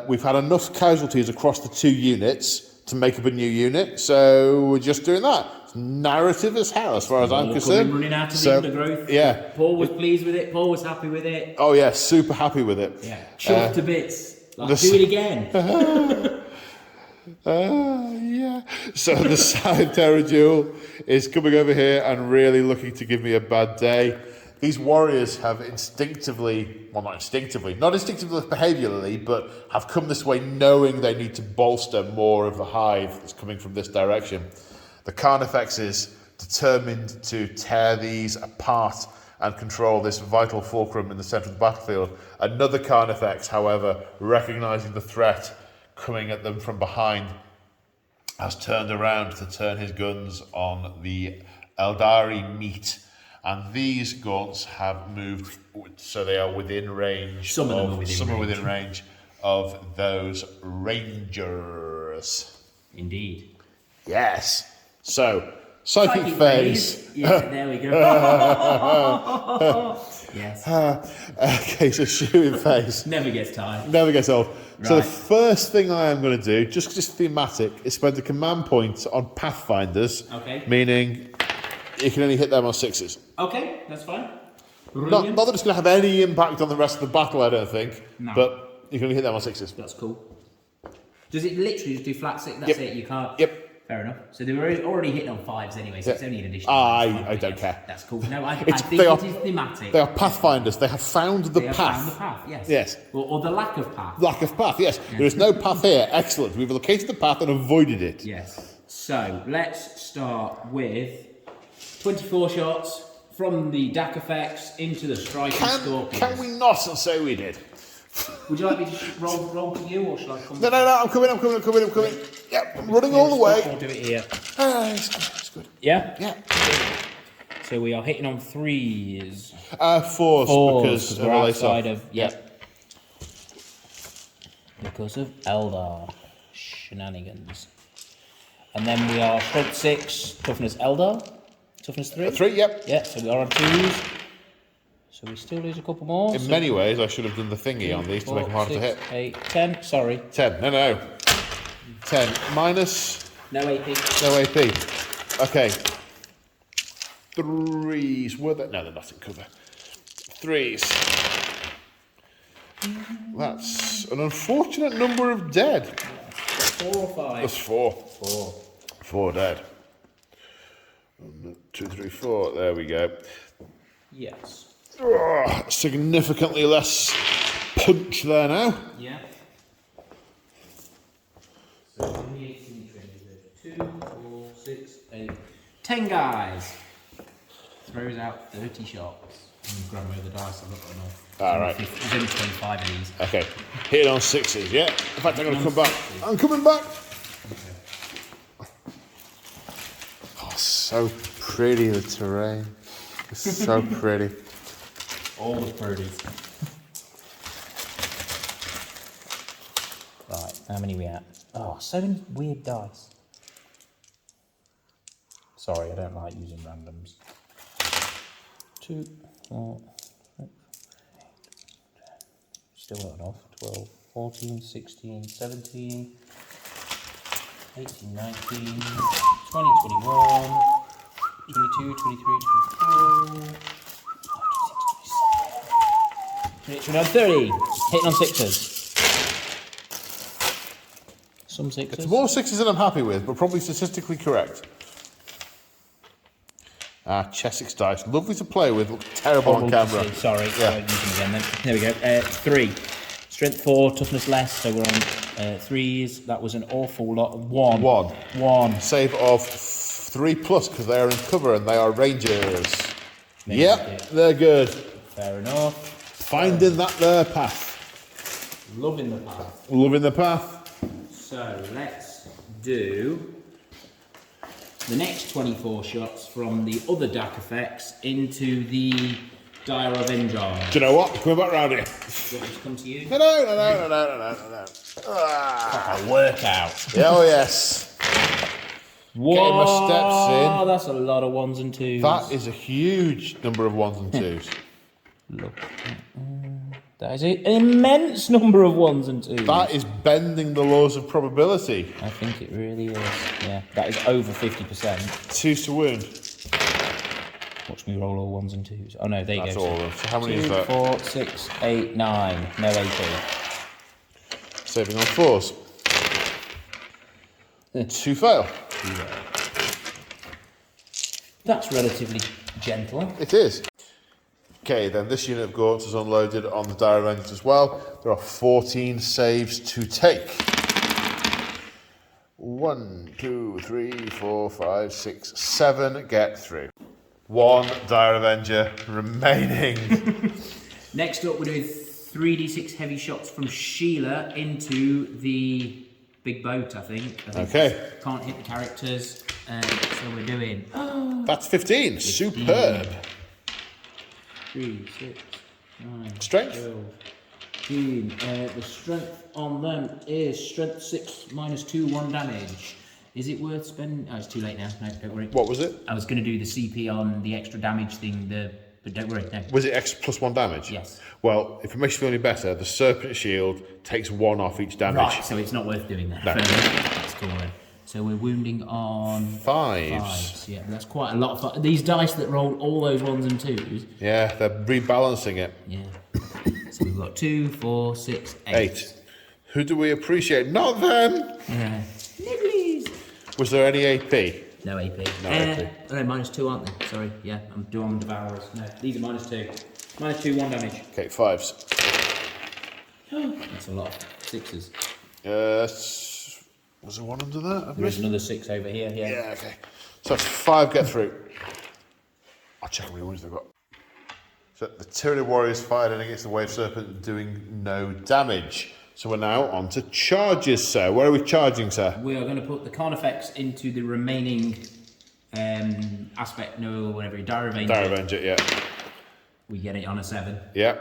we've had enough casualties across the 2 units to make up a new unit, so we're just doing that. It's narrative as hell, as far as I'm concerned. Running out of the undergrowth. Yeah. Paul was pleased with it. Paul was happy with it. Oh yeah, super happy with it. Yeah. Chuffed to bits. Like, do it again. Yeah. So the Scythe Terrajewel is coming over here and really looking to give me a bad day. These warriors have not instinctively behaviourally, but have come this way knowing they need to bolster more of the hive that's coming from this direction. The Carnifex is determined to tear these apart and control this vital fulcrum in the centre of the battlefield. Another Carnifex, however, recognising the threat coming at them from behind, has turned around to turn his guns on the Eldari meat. And these gaunts have moved, so they are within range. Some of them are within range of those rangers. Indeed. Yes. So, psychic phase. Yeah, there we go. Yes. Okay, so shooting phase. Never gets tired. Never gets old. Right. So the first thing I am going to do, just thematic, is spend the command point on Pathfinders. Okay. Meaning you can only hit them on 6s. Okay, that's fine. Not that it's going to have any impact on the rest of the battle, I don't think. No. But you can only hit them on 6s. That's cool. Does it literally just do flat 6? That's Yep. it, you can't... Yep. Fair enough. So they were already hitting on 5s anyway, so it's only an additional... I don't care. That's cool. No, I think they it is thematic. They are Pathfinders. They have found the They have path. found the path, yes. Yes. Or the lack of path. Lack of path, yes. There is no path here. Excellent. We've located the path and avoided it. Yes. So, let's start with 24 shots from the DAC effects into the striking scorpions. Can we not say we did? Would you like me to roll for you, or shall I come? No, I'm coming. Yep, I'm running all the way. I'll do it here. It's good. Yeah? Yeah. So we are hitting on 3s. 4s because we're outside of... Yep. Because of Eldar shenanigans. And then we are strength 6, toughness Eldar. Toughness 3? 3, yep. Yeah, so we are on 2s. So we still lose a couple more. In many ways, I should have done the thingy on these to make them harder to hit. 8, 10, sorry. 10, no. 10 minus... No AP. No AP. Okay. 3s. Were they? No, they're not in cover. 3s. That's an unfortunate number of dead. 4 or 5? That's 4. 4. 4 dead. 1, 2, 3, 4. There we go. Yes. Significantly less punch there now. Yeah. So 18, 2, 4, 6, 8, 10 guys. Throws out 30 shots. I'm grabbing over the dice, I've not got enough. Alright. There's only 25 of these. Okay. Hit on 6s, yeah. In fact, I'm going to come back. I'm coming back. Oh, so pretty, the terrain. It's so pretty. All the birdies. Right, how many we at? Oh, so many weird dice. Sorry, I don't like using randoms. 2, 4, 6, 8, 10. Still not enough. 12, 14, 16, 17, 18, 19, 20, 21, 22, 23, 24. 29, 30. Hitting on 6s. Some 6s. It's more 6s than I'm happy with, but probably statistically correct. Chessex dice. Lovely to play with. Look terrible on camera. Sorry, Yeah. use them again then. There we go. 3. Strength 4, toughness less, so we're on 3s. That was an awful lot. 1. 1. Save of 3 plus because they are in cover and they are rangers. Yep, they're good. Fair enough. Finding that there path. Loving the path. Loving the path. So let's do the next 24 shots from the other DAC effects into the Dire of Endar. Do you know what? Coming back round here. Do you want me to come to you? No. A workout. Oh, yes. Whoa, Getting my steps in. That's a lot of ones and twos. That is a huge number of ones and twos. Look. That is an immense number of ones and twos. That is bending the laws of probability. I think it really is. Yeah, that is over 50%. Twos to wound. Watch me roll all ones and twos. Oh no, there you That's go. all of them. So how many 2, is that? 4, 6, 8, 9. No AP. Saving on 4s. 2 fail. That's relatively gentle. It is. Okay, then this unit of Gaunts is unloaded on the Dire Avengers as well. There are 14 saves to take. 1, 2, 3, 4, 5, 6, 7 get through. 1 Dire Avenger remaining. Next up, we're doing 3d6 heavy shots from Sheila into the big boat, I think. Okay. Can't hit the characters, so we're doing... That's 15. Superb. 3, 6, 9, Strength? 12, 15. The strength on them is strength 6 minus 2, 1 damage. Is it worth spending? Oh, it's too late now. No, don't worry. What was it? I was going to do the CP on the extra damage thing, but don't worry. No. Was it X plus 1 damage? Yes. Well, if it makes you feel any better, the Serpent Shield takes 1 off each damage. Right, so it's not worth doing that. No. That's cool then. So we're wounding on 5s. Yeah, that's quite a lot of fun. These dice that roll all those 1s and 2s. Yeah, they're rebalancing it. Yeah. So we've got 2, 4, 6, 8. 8. Who do we appreciate? Not them! Yeah. Nibblies. Was there any AP? No AP. No AP. Oh, no, minus 2, aren't they? Sorry, yeah, I'm doing Devourers. No, these are minus 2. Minus 2, 1 damage. Okay, 5s. That's a lot. 6s. Was there one under that? There is another 6 over here, yeah. Yeah, okay. So that's 5 get through. I'll check how many wounds they've got. So the Tyranid warriors fired in against the Wave Serpent, doing no damage. So we're now on to charges, sir. Where are we charging, sir? We are going to put the Carnifex into the remaining aspect, no, whatever, Dire Avenger. Dire Avenger, yeah. We get it on a 7. Yeah.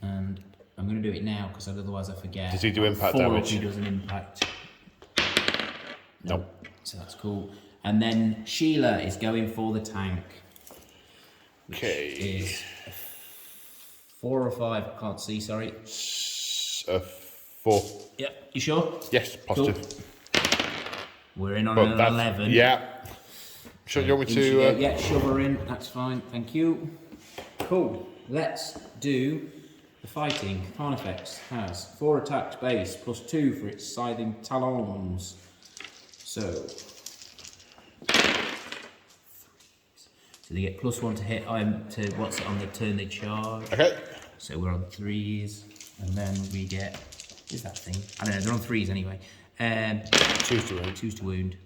And I'm going to do it now because otherwise I forget. Does he do impact 4 damage? He does an impact. No. So that's cool. And then Sheila is going for the tank. Which Okay. is 4 or 5, I can't see, sorry. 4. Yep, you sure? Yes, positive. Cool. We're in on But an that's- 11. Yeah. Sure, you want me to... Yeah, shove her in, that's fine, thank you. Cool, let's do the fighting. Carnifex has 4 attacks base, plus 2 for its scything talons. So they get plus 1 to hit to what's it on the turn they charge. Okay. So we're on 3s, and then we get, what is that thing? I don't know, they're on 3s anyway. 2 to wound. 2s to wound.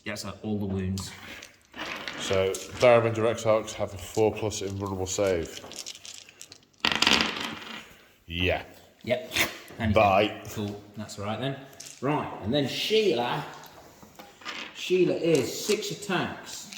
That's all the wounds. So Dire Avenger Exarchs have a 4+ invulnerable save. Yeah. Yep. And Bye. Cool, that's alright then. Right, and then Sheila. Sheila is 6 attacks.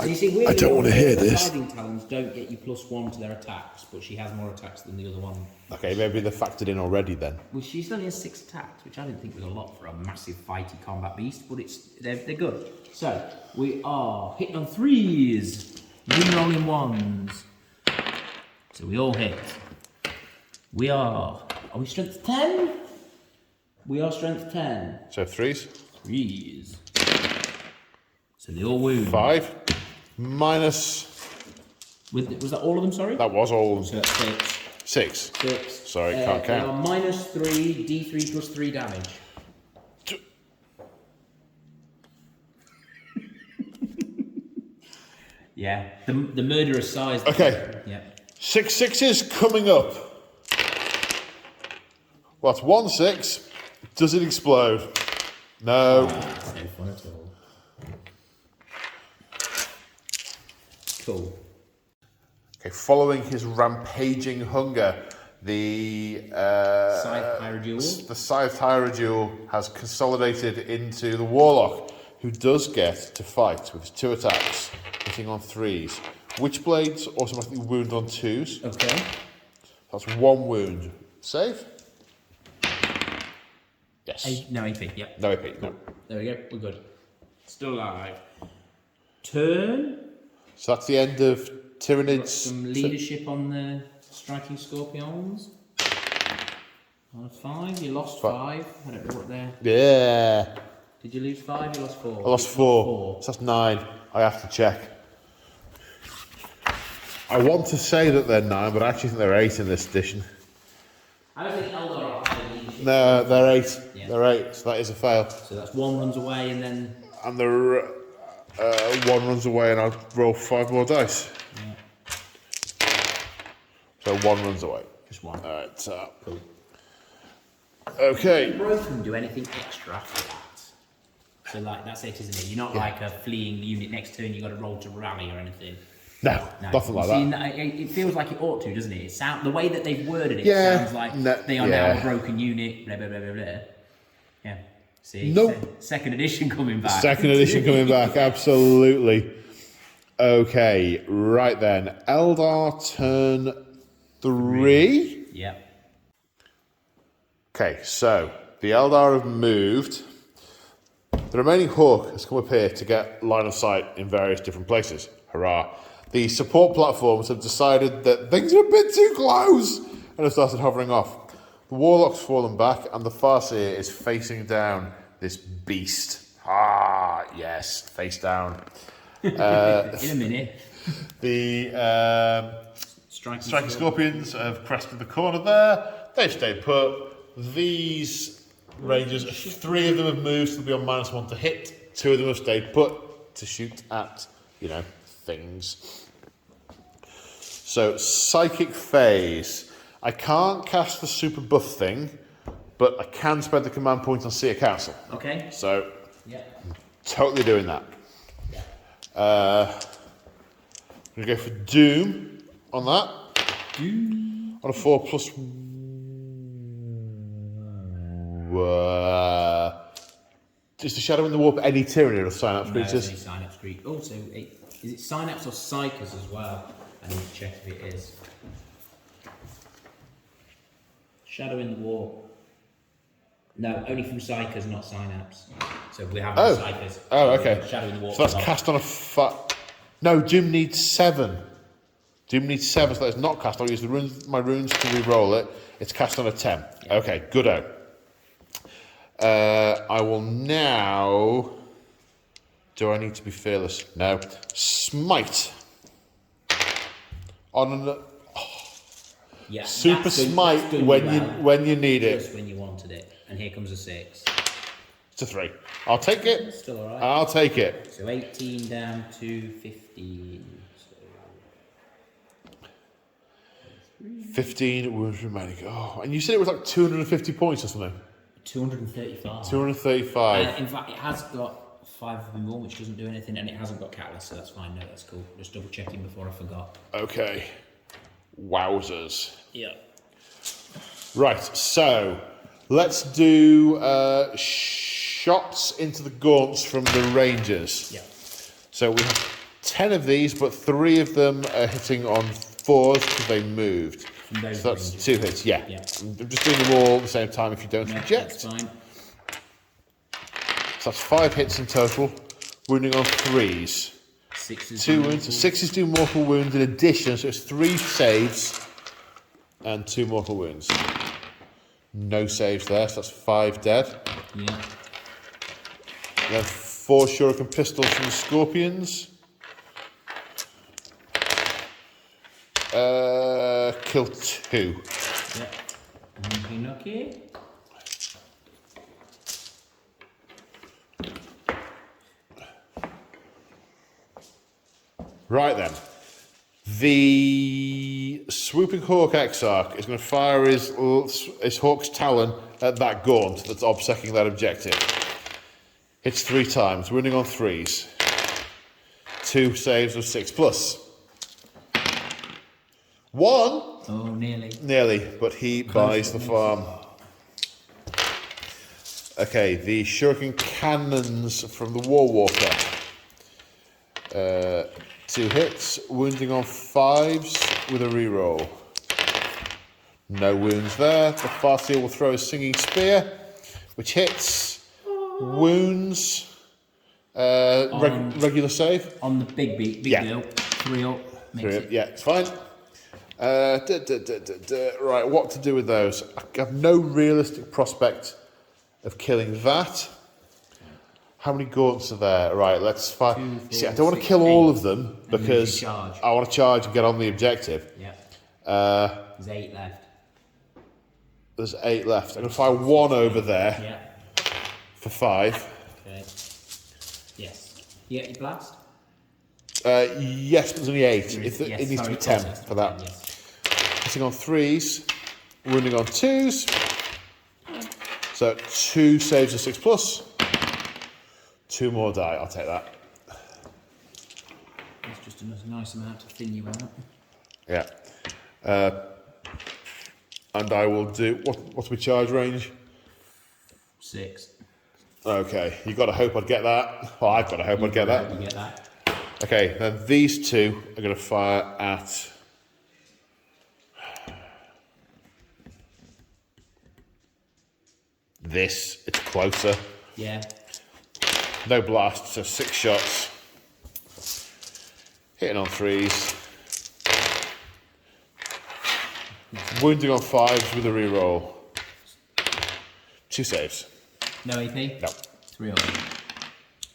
And you see, weirdly, I don't want to hear the this. Scything talons don't get you plus 1 to their attacks, but she has more attacks than the other one. Okay, maybe they're factored in already then. Well, she only has 6 attacks, which I didn't think was a lot for a massive fighty combat beast, but they're good. So we are hitting on 3s, re-rolling 1s. So we all hit. We are we strength 10? We are strength 10. So 3s. 3s. So they all wound. 5. Minus... Was that all of them, sorry? That was all. So that's 6. 6. 6. Sorry, can't They count. are minus 3, d3 plus 3 damage. Yeah, the murderous size. Okay. Yeah. 6 6s coming up. Well, that's 1 6. Does it explode? No. No fun at all. Cool. Okay, following his rampaging hunger, the Scythe Pyrodual. the Scythe Tyranid has consolidated into the Warlock, who does get to fight with his 2 attacks, hitting on 3s. Witchblades automatically wound on 2s. Okay. That's 1 wound. Save? Yes. No AP, yep. No AP, no. There we go, we're good. Still alive. Turn. So that's the end of Tyranids. Some leadership on the striking scorpions. On a 5, you lost 5. I don't know what they're. Yeah. Did you lose 5? You lost 4. I lost 4. So that's 9. I have to check. I want to say that they're 9, but I actually think they're 8 in this edition. I don't think Eldar are high leadership. No, they're 8. Yeah. They're 8, so that is a fail. So that's 1 runs away and then. And the 1 runs away and I'll roll 5 more dice. Yeah. So 1 runs away. Just 1. Alright, Cool. Okay. Broken do anything extra after that. So like that's it, isn't it? You're not like a fleeing unit next turn. You got to roll to rally or anything. No, nothing like that. It feels like it ought to, doesn't it? The way that they've worded it sounds like they are now a broken unit. Blah blah blah blah blah. Yeah. See. Nope. Second edition coming back. Second edition coming back. Absolutely. Okay. Right then. Eldar turn 3. Yeah. Okay, so the Eldar have moved. The remaining Hawk has come up here to get line of sight in various different places. Hurrah. The support platforms have decided that things are a bit too close and have started hovering off. The Warlock's fallen back and the Farseer is facing down this beast. Ah, yes, face down. In a minute. The Striking Scorpions have crested the corner there. They've stayed put. These Rangers, 3 of them have moved, so they'll be on -1 to hit. 2 of them have stayed put to shoot at, things. So, Psychic Phase. I can't cast the super buff thing, but I can spend the command point on Seer Council. Okay. So, yeah. Totally doing that. I'm going to go for Doom on that. Doom. On a 4+. Is the Shadow in the Warp any Tyranid or Synapse creatures? No, Synapse creatures. Also, is it Synapse or Psychers as well? I need to check if it is. Shadow in the Warp. No, only from Psychers, not Synapse. So we have Psychers. Oh, okay. Shadow in the Warp. So that's cast on a No, Doom needs 7. Doom needs 7, so that is not cast. I'll use my runes to re-roll it. It's cast on a 10. Yeah. Okay, good-o. I will now... Do I need to be fearless? No. Smite. On an... Yeah, Super smite when you need it. Just when you wanted it. And here comes a 6. It's a 3. I'll take it. It's still alright. I'll take it. So 18 down to 15. So... 15 wounds remaining. Oh, and you said it was like 250 points or something? 235. 235. In fact, it has got 5 of them more, which doesn't do anything, and it hasn't got Catalyst, so that's fine. No, that's cool. Just double checking before I forgot. Okay. Wowzers. Yeah. Right, so let's do shots into the gaunts from the Rangers. Yeah. So we have 10 of these, but 3 of them are hitting on 4s because they moved. So that's Rangers. 2 hits, yeah. I'm just doing them all at the same time if you don't object. That's fine. So that's 5 hits in total, wounding on 3s. 2 wounds. So 6s do mortal wounds in addition, so it's 3 saves and 2 mortal wounds. No saves there, so that's 5 dead. Yeah. Then 4 shuriken pistols from the Scorpions. Kill 2. Yeah. Lucky. Right then. The Swooping Hawk Exarch is going to fire his Hawk's Talon at that gaunt that's obsecking that objective. Hits 3 times, wounding on 3s. 2 saves of 6+. 1. Oh, nearly. Nearly, but he buys the farm. Okay, the Shuriken Cannons from the Warwalker. 2 hits, wounding on 5s with a reroll. No wounds there. The Farseer will throw a Singing Spear, which hits, wounds, Regular save? On the big deal. 3 up. Makes it. Yeah, it's fine. Right, what to do with those? I have no realistic prospect of killing that. How many gaunts are there? Right, let's find. See, I don't want to kill all of them because I want to charge and get on the objective. Yeah. There's 8 left. There's 8 left. I'm going to fire 1 over there. Yeah. For 5. Okay. Yes. Yeah, you blast? Yes, but there's only 8. Yes, It needs to be 10 for that. Yes. Hitting on 3s, wounding on 2s. So 2 saves of 6 plus. 2 more die. I'll take that. That's just a nice amount to thin you out. Yeah. And I will do what's my charge range? 6. Okay, you got to hope I'd get that. Well, I've got to hope I'd get that. You get that. Okay, then these 2 are going to fire at this. It's closer. Yeah. No blast, so 6 shots. Hitting on 3s. Wounding on 5s with a reroll. 2 saves. No AP? No. 3 up.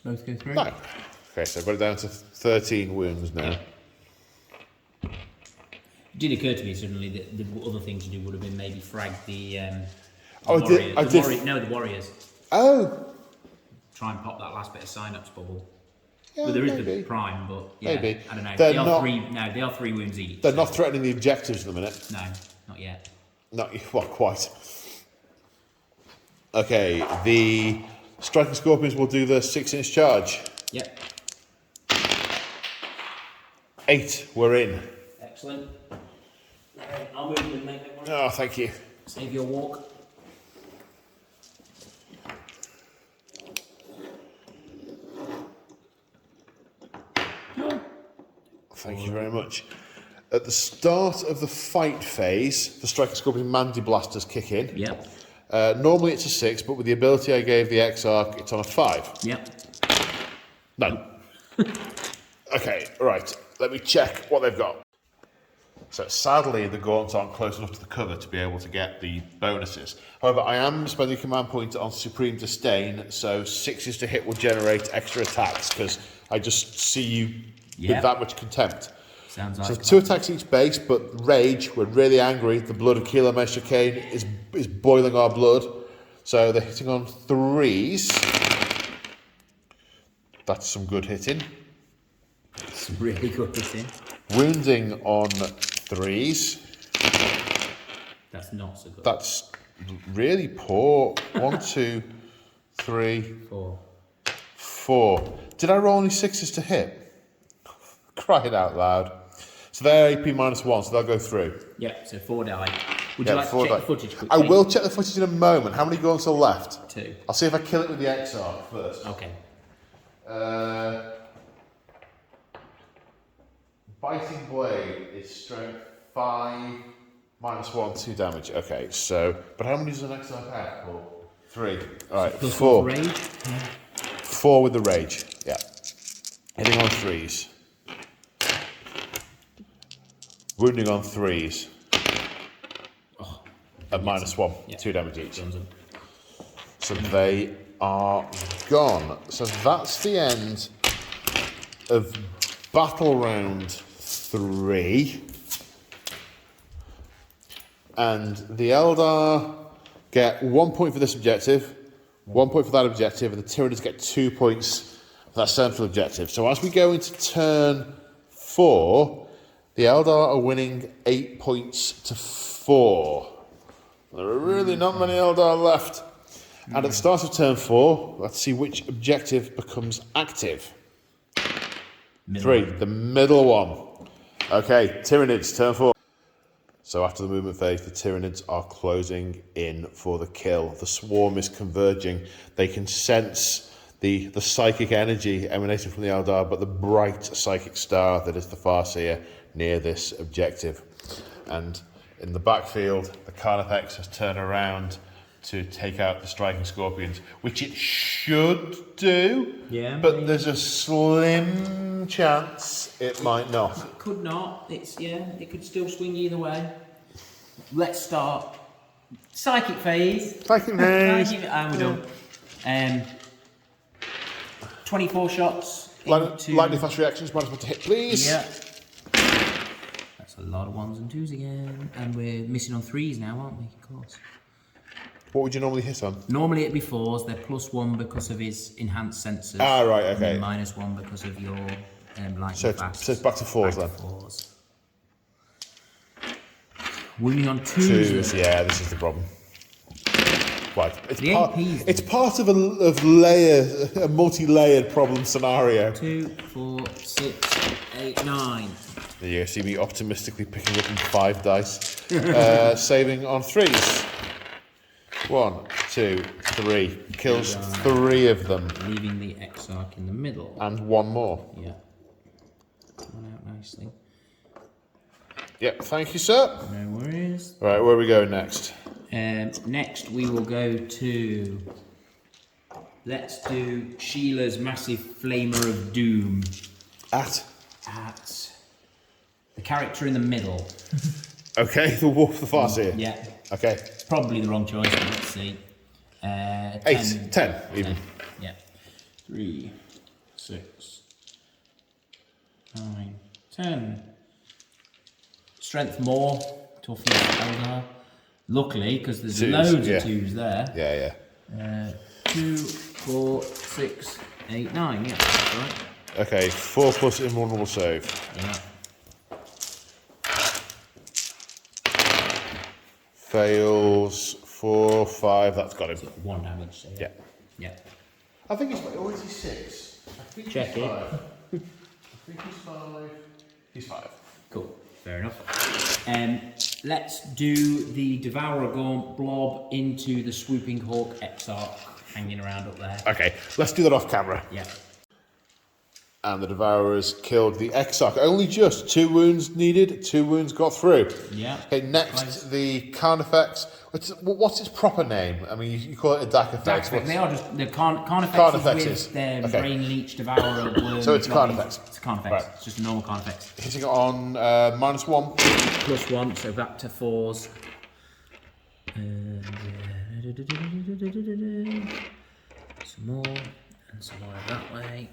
Both go through? No. Okay, so I've got it down to 13 wounds now. It did occur to me suddenly that the other thing to do would have been maybe frag the the warriors. Oh! Try and pop that last bit of sign-ups bubble. Yeah, Well, there is maybe. the prime, but yeah, Maybe. I don't know. They're They not- are 3 wounds each. They're not threatening the objectives at the minute. No, not yet. Not well, quite. Okay, the striking scorpions will do the 6-inch charge. Yep. 8, we're in. Excellent. Okay, I'll move and make that one. Oh, thank you. Save your walk. Thank you very much. At the start of the fight phase, the striking scorpion Mandy blasters kick in. Yep. Normally it's a 6, but with the ability I gave the Exarch, it's on a 5. Yep. No. Okay, right. Let me check what they've got. So sadly, the gaunts aren't close enough to the cover to be able to get the bonuses. However, I am spending a command point on Supreme Disdain, so 6s to hit will generate extra attacks because I just see you with that much contempt. Sounds like So 2 attacks each base, but rage, we're really angry. The blood of Keeler Mesha Kane is boiling our blood. So they're hitting on 3s. That's some good hitting. It's really good hitting. Wounding on 3s. That's not so good. That's really poor. 1, 2, 3, 4. Did I roll only 6s to hit? Crying out loud. So they're AP -1, so they'll go through. Yeah, so 4 die. Would you like to check the footage quickly? I will check the footage in a moment. How many gaunts are left? 2. I'll see if I kill it with the Exarch first. Okay. Biting Blade is strength 5, -1, 2 damage. Okay, so... But how many does an Exarch have? 3. Alright, Plus 4. Rage? Yeah. 4 with the rage. Yeah. Hitting on 3s. Wounding on 3s. At -1. Yeah. 2 damage each. Dunzo. So they are gone. So that's the end of battle round 3. And the Eldar get 1 point for this objective, 1 point for that objective, and the Tyranids get 2 points for that central objective. So as we go into turn 4, the Eldar are winning 8 points to 4. There are really not many Eldar left. And at the start of turn 4, let's see which objective becomes active. 3, the middle one. Okay, Tyranids, turn 4. So after the movement phase, the Tyranids are closing in for the kill. The swarm is converging. They can sense the psychic energy emanating from the Eldar, but the bright psychic star that is the Farseer near this objective. And in the backfield, the Carnifex has turned around to take out the striking scorpions, which it should do. Yeah. But there's a slim chance it might not. It could not. It could still swing either way. Let's start. Psychic phase. Psychic phase. And we're done. 24 shots. Lightning fast reactions, minus one to hit, please. Yeah. That's a lot of 1s and 2s again. And we're missing on 3s now, aren't we? Of course. What would you normally hit on? Normally it'd be 4s. They're +1 because of his enhanced sensors. Ah, right, okay. And then -1 because of your lightning fast. So it's back to 4s then. 4s. Wounding on 2s. Yeah, this is the problem. Right. It's APs. part of a multi-layered problem scenario. 2, 4, 6, 8, 9. There you see me optimistically picking up 5 dice. Saving on 3s. 1, 2, 3. Kills 3 of them. Leaving the Exarch in the middle. And 1 more. Yeah. One out nicely. Yep, thank you, sir. No worries. Right, where are we going next? Next we will go to... Let's do Sheila's massive Flamer of Doom. At The character in the middle. Okay, the Wolf, the Farseer. Yeah. Okay. Probably the wrong choice, but let's see. 10 even. 10. Yeah. 3, 6, 9, 10. Strength more, toughness Eldar. Luckily, because there's loads of 2s there. Yeah. 2, 4, 6, 8, 9. Yeah, that's right. Okay, 4 plus invulnerable save. Yeah. Fails 4, 5. That's got him. 1 damage. So Yeah. Yeah. I think it's 6. I think Check he's it. 5. I think he's 5. He's 5. Cool. Fair enough. Let's do the Devourer Gaunt blob into the Swooping Hawk Exarch hanging around up there. Okay, let's do that off camera. Yeah. And the Devourers killed the Exarch. Only just 2 wounds needed, 2 wounds got through. Yeah. Okay, next, the Carnifex. What's its proper name? I mean, you call it a Dacarfex. They are just the Carnifexes Carnifexes. with their Okay. Brain Leech Devourer worm. So it's a Carnifex. It's a Carnifex. Right. It's just a normal Carnifex. Hitting it on -1. +1, so back to 4s. Some more, and some more that way.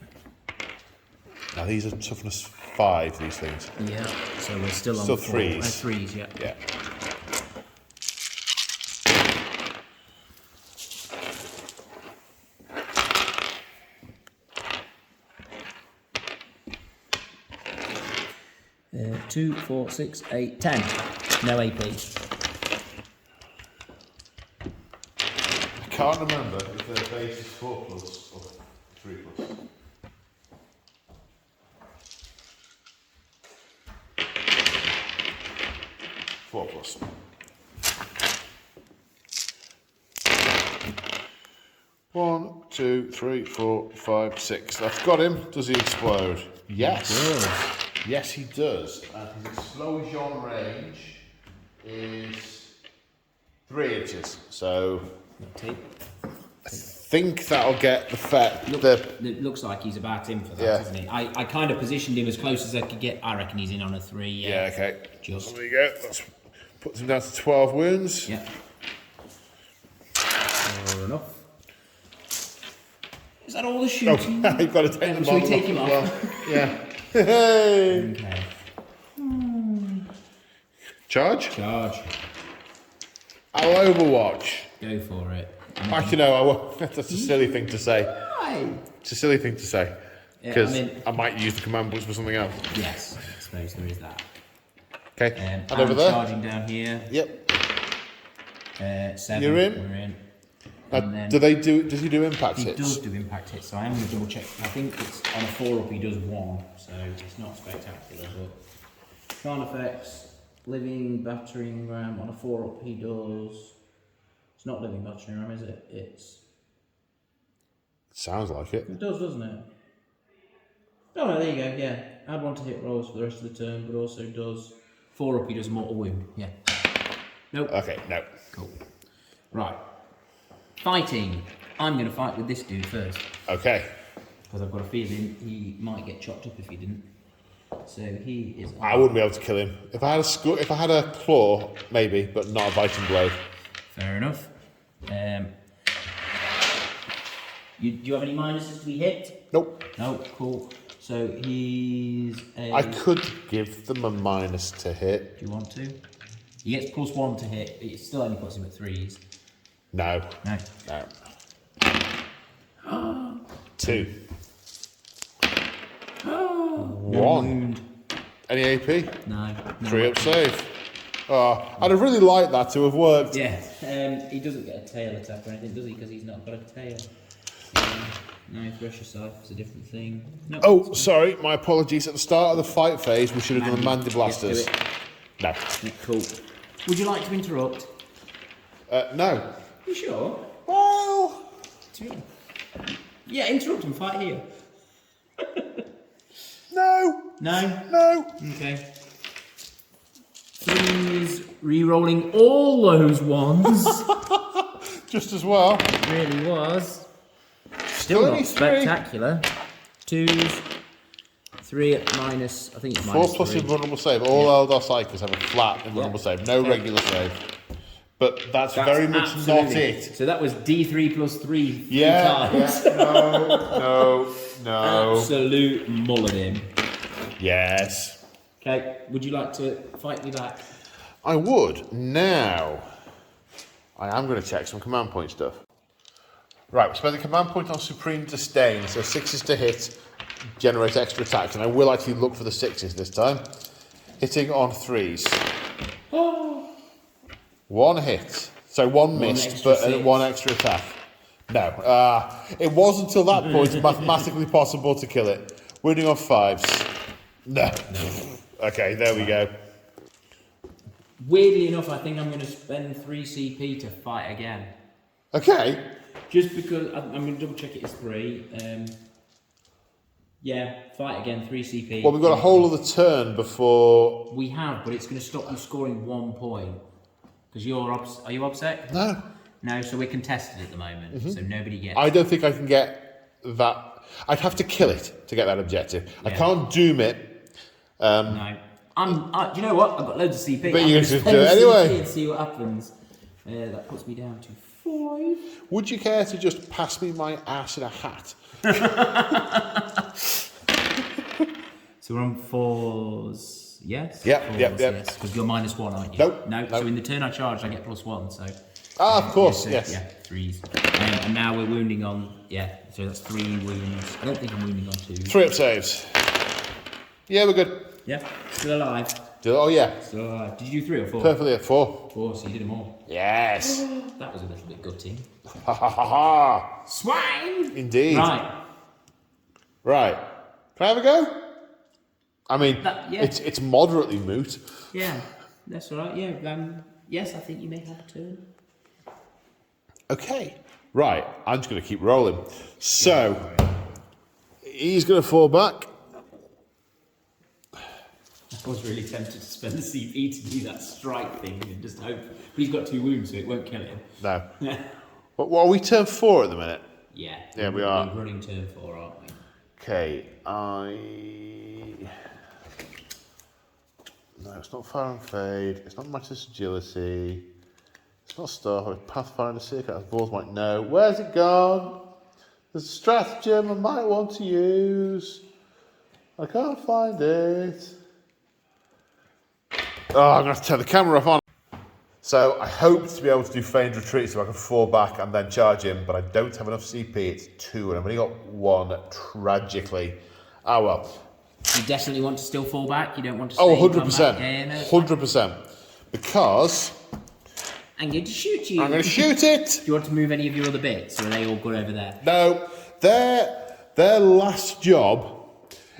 Now these are toughness 5, these things. Yeah, so we're still on 3s. 3s, yeah. Yeah. Uh, 2, 4, 6, 8, 10. No AP. I can't remember if their base is 4 plus or 3 plus. Four plus. One, 2, 3, 4, 5, 6. That's got him. Does he explode? Yes. Yes, he does. And his explosion range is 3 inches. So I think that'll get the effect. It looks like he's about in for that, Yeah. doesn't he? I kind of positioned him as close as I could get. I reckon he's in on a 3. Yeah, okay. Just. There we go. That puts him down to 12 wounds. Yeah. Fair enough. Is that all the shooting? Oh, you've got to take them Shall we off. take him off? Well, yeah. Hey. Okay. Charge? Charge. I'll Overwatch. Go for it. Actually, no, I won't. That's a silly thing to say. Why? It's a silly thing to say. Yeah, Because I might use the command books for something else. Yes, I suppose there is that. Okay, And over there. charging down here. Yep. 7. You're in? We're in. Now, And then does he do impact he hits? does do impact hits, so I am going to double check. I think it's on a 4-up he does 1, so it's not spectacular. But Carnifex, living battering ram on a 4-up he does. It's not living battering ram, is it? Sounds like it. It does, doesn't it? Oh no, there you go. Yeah, add 1 to hit rolls for the rest of the turn, but also does 4-up he does mortal wound. Yeah. Nope. Okay, no. Cool. Right. Fighting. I'm going to fight with this dude first. Okay. Because I've got a feeling he might get chopped up if he didn't. So he is... I wouldn't be able to kill him. If I had a claw, maybe, but not a biting blade. Fair enough. Do you have any minuses to be hit? Nope. No, cool. So he's a... I could give them a minus to hit. Do you want to? He gets +1 to hit, but it still only puts him at 3s. No. No. No. 2. No 1. wound. Any AP? No. 3 up save. Oh, I'd have really liked that to have worked. Yeah. He doesn't get a tail attack or anything, does he? Because he's not got a tail. No, Thresher Scythe is a different thing. No. Oh, sorry, my apologies. At the start of the fight phase, we should have done the Mandy Blasters. No. Yeah, cool. Would you like to interrupt? No. You sure? Well... Yeah, interrupt and fight here. No. No? No. Okay. He's re-rolling all those ones. Just as well. It really was. Still not spectacular. 2s, 3 at minus, I think it's minus 4 plus 3. invulnerable save. All Eldar Cycles have a flat invulnerable save, no regular save. But that's very much not it. So that was D3 plus 3 times. No. Absolute mulligan. Yes. Okay, would you like to fight me back? I would. Now, I am going to check some command point stuff. Right, we spend the command point on Supreme Disdain, so 6s to hit, generate extra attacks, and I will actually look for the 6s this time. Hitting on 3s. 1 hit. So 1 missed, but 1 extra attack. No. It was until that point mathematically possible to kill it. Wounding on 5s. No. Okay, there we go. Weirdly enough, I think I'm going to spend 3 CP to fight again. Okay. Just because I'm going to double check it is 3. Yeah, fight again, 3 CP. Well, we've got a whole other turn before... We have, but it's going to stop you scoring 1 point. Because are you upset? No. No, so we're contested at the moment, so nobody gets... I don't think I can get that... I'd have to kill it to get that objective. Yeah. I can't doom it. No. Do you know what? I've got loads of CP. But you can just do it anyway. And see what happens. That puts me down to 5. Would you care to just pass me my ass in a hat? So we're on 4s. Yes? Yep. Yes, because you're -1, aren't you? Nope. No. So in the turn I charged, I get +1, so... Of course, yes. Yeah, 3s. And now we're wounding on... Yeah, so that's 3 wounds. I don't think I'm wounding on 2. 3 up saves. Yeah, we're good. Yeah, still alive. Oh, yeah. Still alive. Did you do 3 or 4? Perfectly at 4. 4, so you did them all. Yes. That was a little bit gutting. Ha ha ha ha. Swine! Indeed. Right. Can I have a go? I mean, it's moderately moot. Yeah, that's all right. Yeah, yes, I think you may have a turn. Okay. Right, I'm just going to keep rolling. So, he's going to fall back. I was really tempted to spend the CP to do that strike thing and just hope. But he's got 2 wounds, so it won't kill him. No. But what are we turn 4 at the minute? Yeah. Yeah, we are. We're running turn 4, aren't we? Okay, No, it's not Fire and Fade. It's not Matches Agility. It's not Starhawk. Pathfinder, Secret Balls might know. Where's it gone? There's a stratagem I might want to use. I can't find it. Oh, I'm going to have to turn the camera off on. So I hoped to be able to do Feigned Retreat so I can fall back and then charge him, but I don't have enough CP. It's 2 and I've only got 1, tragically. Oh well. You definitely want to still fall back? You don't want to stay 100%. Yeah, no, 100%. Because... I'm going to shoot you. I'm going to shoot it! Do you want to move any of your other bits, or are they all good over there? No. Their last job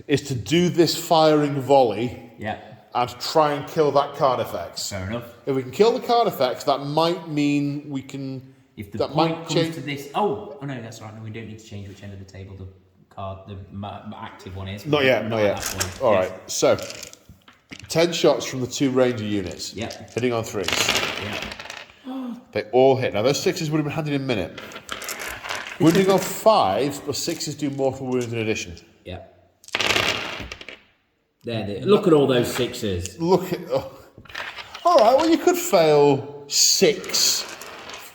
is to do this firing volley. Yeah. And try and kill that Carnifex. Fair enough. If we can kill the Carnifex, that might mean we can... If the point comes to this... Oh, no, that's right. No, we don't need to change which end of the table the active one is. Not yet. All right. So, 10 shots from the 2 ranger units. Yep. Hitting on 3s. Yeah. They all hit. Now, those 6s would have been handed in a minute. Wounding on 5s, but 6s do mortal wounds in addition. Yeah. Look at all those 6s. Look at... Oh. All right, well, you could fail 6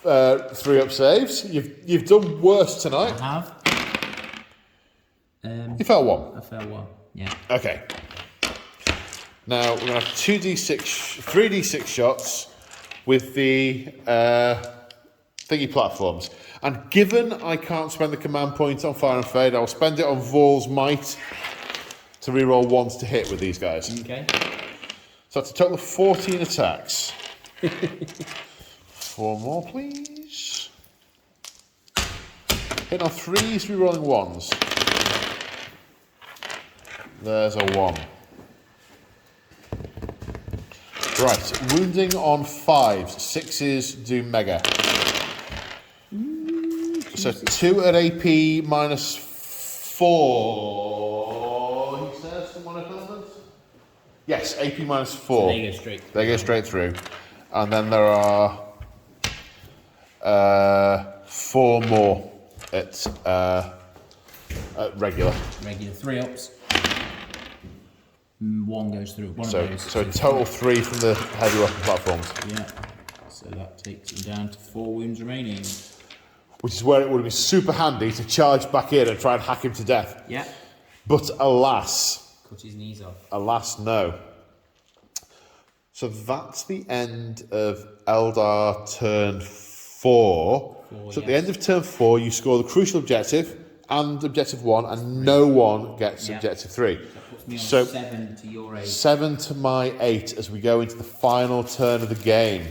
3-up saves. You've done worse tonight. I have. You failed 1. I failed 1, yeah. Okay. Now, we're going to have 3d6 shots with the thingy platforms. And given I can't spend the command point on Fire and Fade, I'll spend it on Vorl's Might to reroll 1s to hit with these guys. Okay. So that's a total of 14 attacks. 4 more, please. Hitting on 3s, rerolling 1s. There's a 1. Right, wounding on 5s. 6s do mega. So 2 at AP minus 4. He says the one equivalent? Yes, AP minus 4. So they go straight through. They go straight through. And then there are 4 more at regular. Regular 3-ups. 1 goes through. One So, of those. so a total 3 from the heavy weapon platforms. Yeah. So that takes him down to 4 wounds remaining. Which is where it would have been super handy to charge back in and try and hack him to death. Yeah. But alas, Cut his knees off. alas, no. So that's the end of Eldar turn 4. So at the end of turn 4, you score the crucial objective and objective 1, and no one gets objective 3. That puts me on So 7 to your 8. 7 to my 8 as we go into the final turn of the game.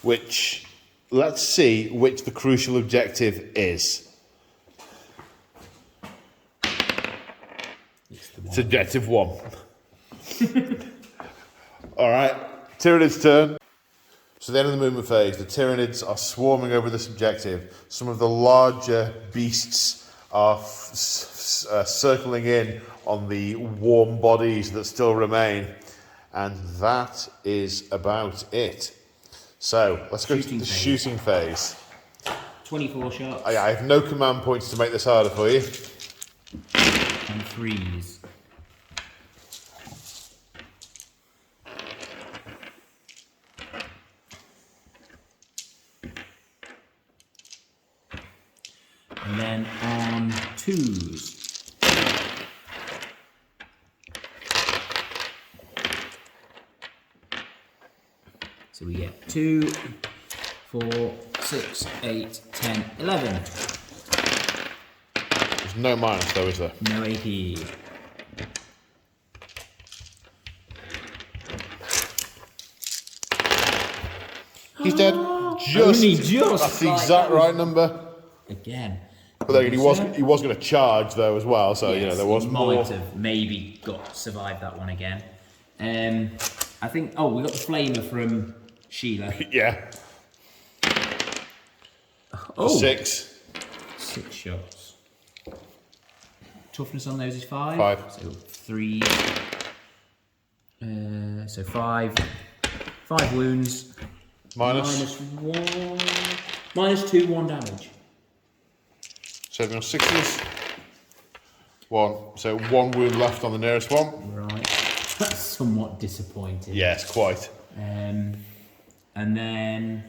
Which, let's see which the crucial objective is. It's objective 1. Alright, Tyranid's turn. So the end of the movement phase, the Tyranids are swarming over this objective. Some of the larger beasts are circling in on the warm bodies that still remain. And that is about it. So, let's go to the shooting phase. 24 shots. I have no command points to make this harder for you. And 3s. And then on 2s. So we get 2, 4, 6, 8, 10, 11. There's no minus though, is there? No AP. He's dead. Only just. That's the like exact that. right number. Again. But then he was going to charge though as well, so you know there was he more. might have maybe survived that one again. I think. Oh, we got the flamer from Sheila. Yeah. Oh, 6. 6 shots. Toughness on those is 5. 5. So 3. So 5. 5 wounds. Minus. -1. -2, 1 damage. So on 6s. 1. So 1 wound left on the nearest one. Right. That's somewhat disappointing. Yes, quite. And then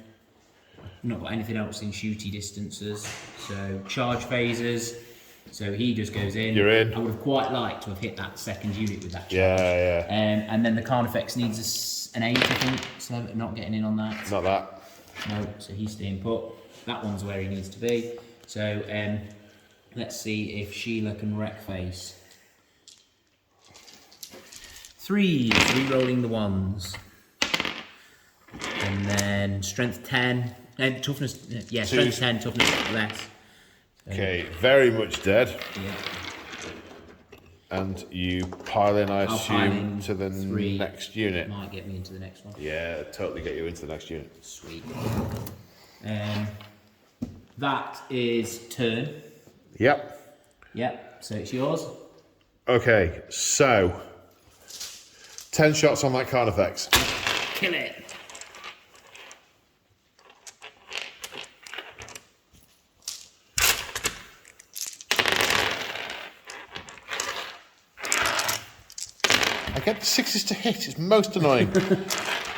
I've not got anything else in shooty distances. So charge phases. So he just goes in. You're in. I would have quite liked to have hit that second unit with that charge. Yeah. And then the Carnifex needs an 8, I think. So not getting in on that. Not that. No, so he's staying put. That one's where he needs to be. So let's see if Sheila can wreck face. 3, re-rolling the 1s. And then strength 10. Toughness, yeah, strength 10, toughness less. So, Okay, very much dead. yeah. And you pile in, I I'll pile assume, in to the 3. next unit. Might get me into the next one. Yeah, totally get you into the next unit. Sweet. That is turn. Yep. Yep, so it's yours. Okay, so 10 shots on that Carnifex. Kill it. I get the 6s to hit. It's most annoying.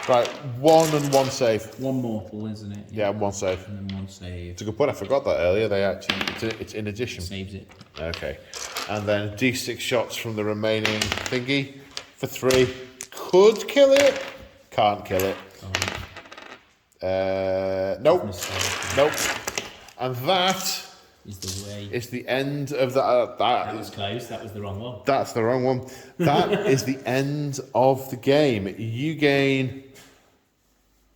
Right, 1 and 1 save. One mortal, isn't it? Yeah, 1 save. And then 1 save. It's a good point. I forgot that earlier. They actually, it's in addition. Saves it. Okay. And then D6 shots from the remaining thingy for 3. Could kill it. Can't kill it. Nope. Nope. And that Is the way. is the end of that. That was close. That was the wrong one. That's the wrong one. That is the end of the game. You gain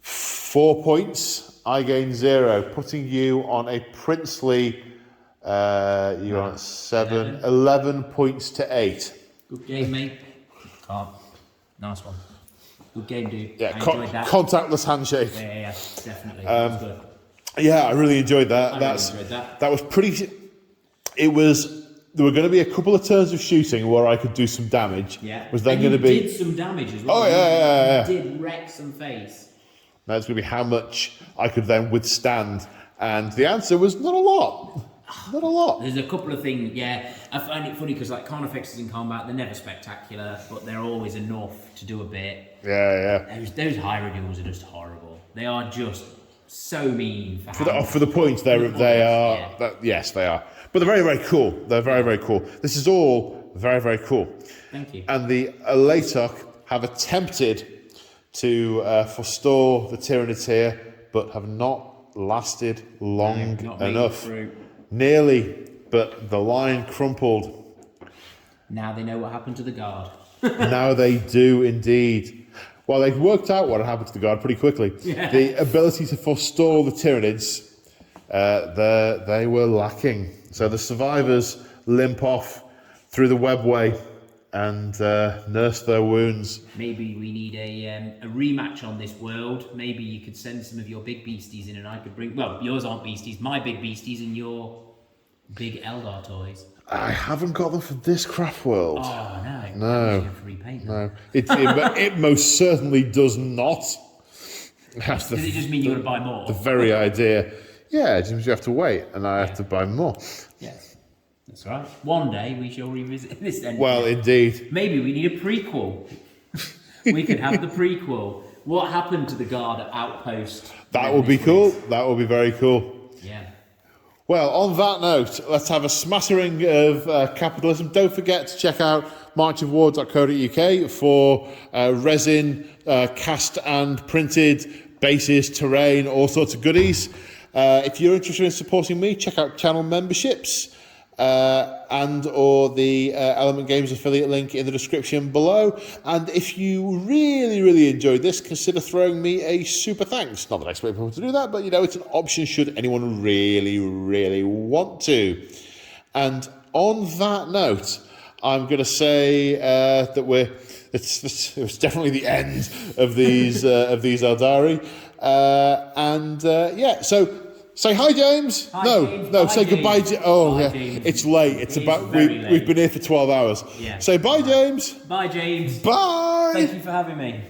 4 points. I gain 0, putting you on a princely. You're on 11 points to 8. Good game, mate. Can't. Nice one. Good game, dude. Yeah, I enjoyed that. contactless handshake. Yeah, definitely. That was good. Yeah, I really enjoyed that. I really enjoyed that. That was pretty. It was. There were going to be a couple of turns of shooting where I could do some damage. Yeah. Was then And going to you be. did some damage as well. Oh yeah. You did wreck some face. Now it's going to be how much I could then withstand, and the answer was not a lot. Not a lot. There's a couple of things, yeah. I find it funny because like Carnifexes in combat, they're never spectacular, but they're always enough to do a bit. Yeah. Those Hierodules are just horrible. They are just so mean For the points, they are. Yeah. Yes, they are. But they're very, very cool. They're very, very cool. This is all very, very cool. Thank you. And the Alaitoc have attempted to forestall the Tyranids here, but have not lasted long Not made it enough. through. Nearly, but the line crumpled. Now they know what happened to the guard. Now they do indeed. Well, they've worked out what happened to the guard pretty quickly. Yeah. The ability to forestall the Tyranids, they were lacking. So the survivors limp off through the webway and nurse their wounds. Maybe we need a rematch on this world. Maybe you could send some of your big beasties in and I could bring... Well, yours aren't beasties. My big beasties and your big Eldar toys. I haven't got them for this craft world. Oh, no. No. You have to repaint them. No. It most certainly does not. That's Does it just mean you're going to buy more? the very idea. Yeah, it just means you have to wait and I have to buy more. Yes. That's right. One day we shall revisit this then. Well, indeed. Maybe we need a prequel. We could have the prequel. What happened to the guard at Outpost? That would be cool. That would be very cool. Yeah. Well, on that note, let's have a smattering of capitalism. Don't forget to check out marchofwar.co.uk for resin, cast and printed bases, terrain, all sorts of goodies. If you're interested in supporting me, check out channel memberships. And or the Element Games affiliate link in the description below. And if you really, really enjoyed this, consider throwing me a super thanks. Not that I expect people to do that, but it's an option should anyone really, really want to. And on that note, I'm going to say that it's definitely the end of these Eldari. So. Say hi, James. Hi, no, James. no. Bye, say James. goodbye. Oh, Bye, yeah. James. It's late. It's about. We've been here for 12 hours. Yeah. Say bye, James. Bye, James. Bye. Thank you for having me.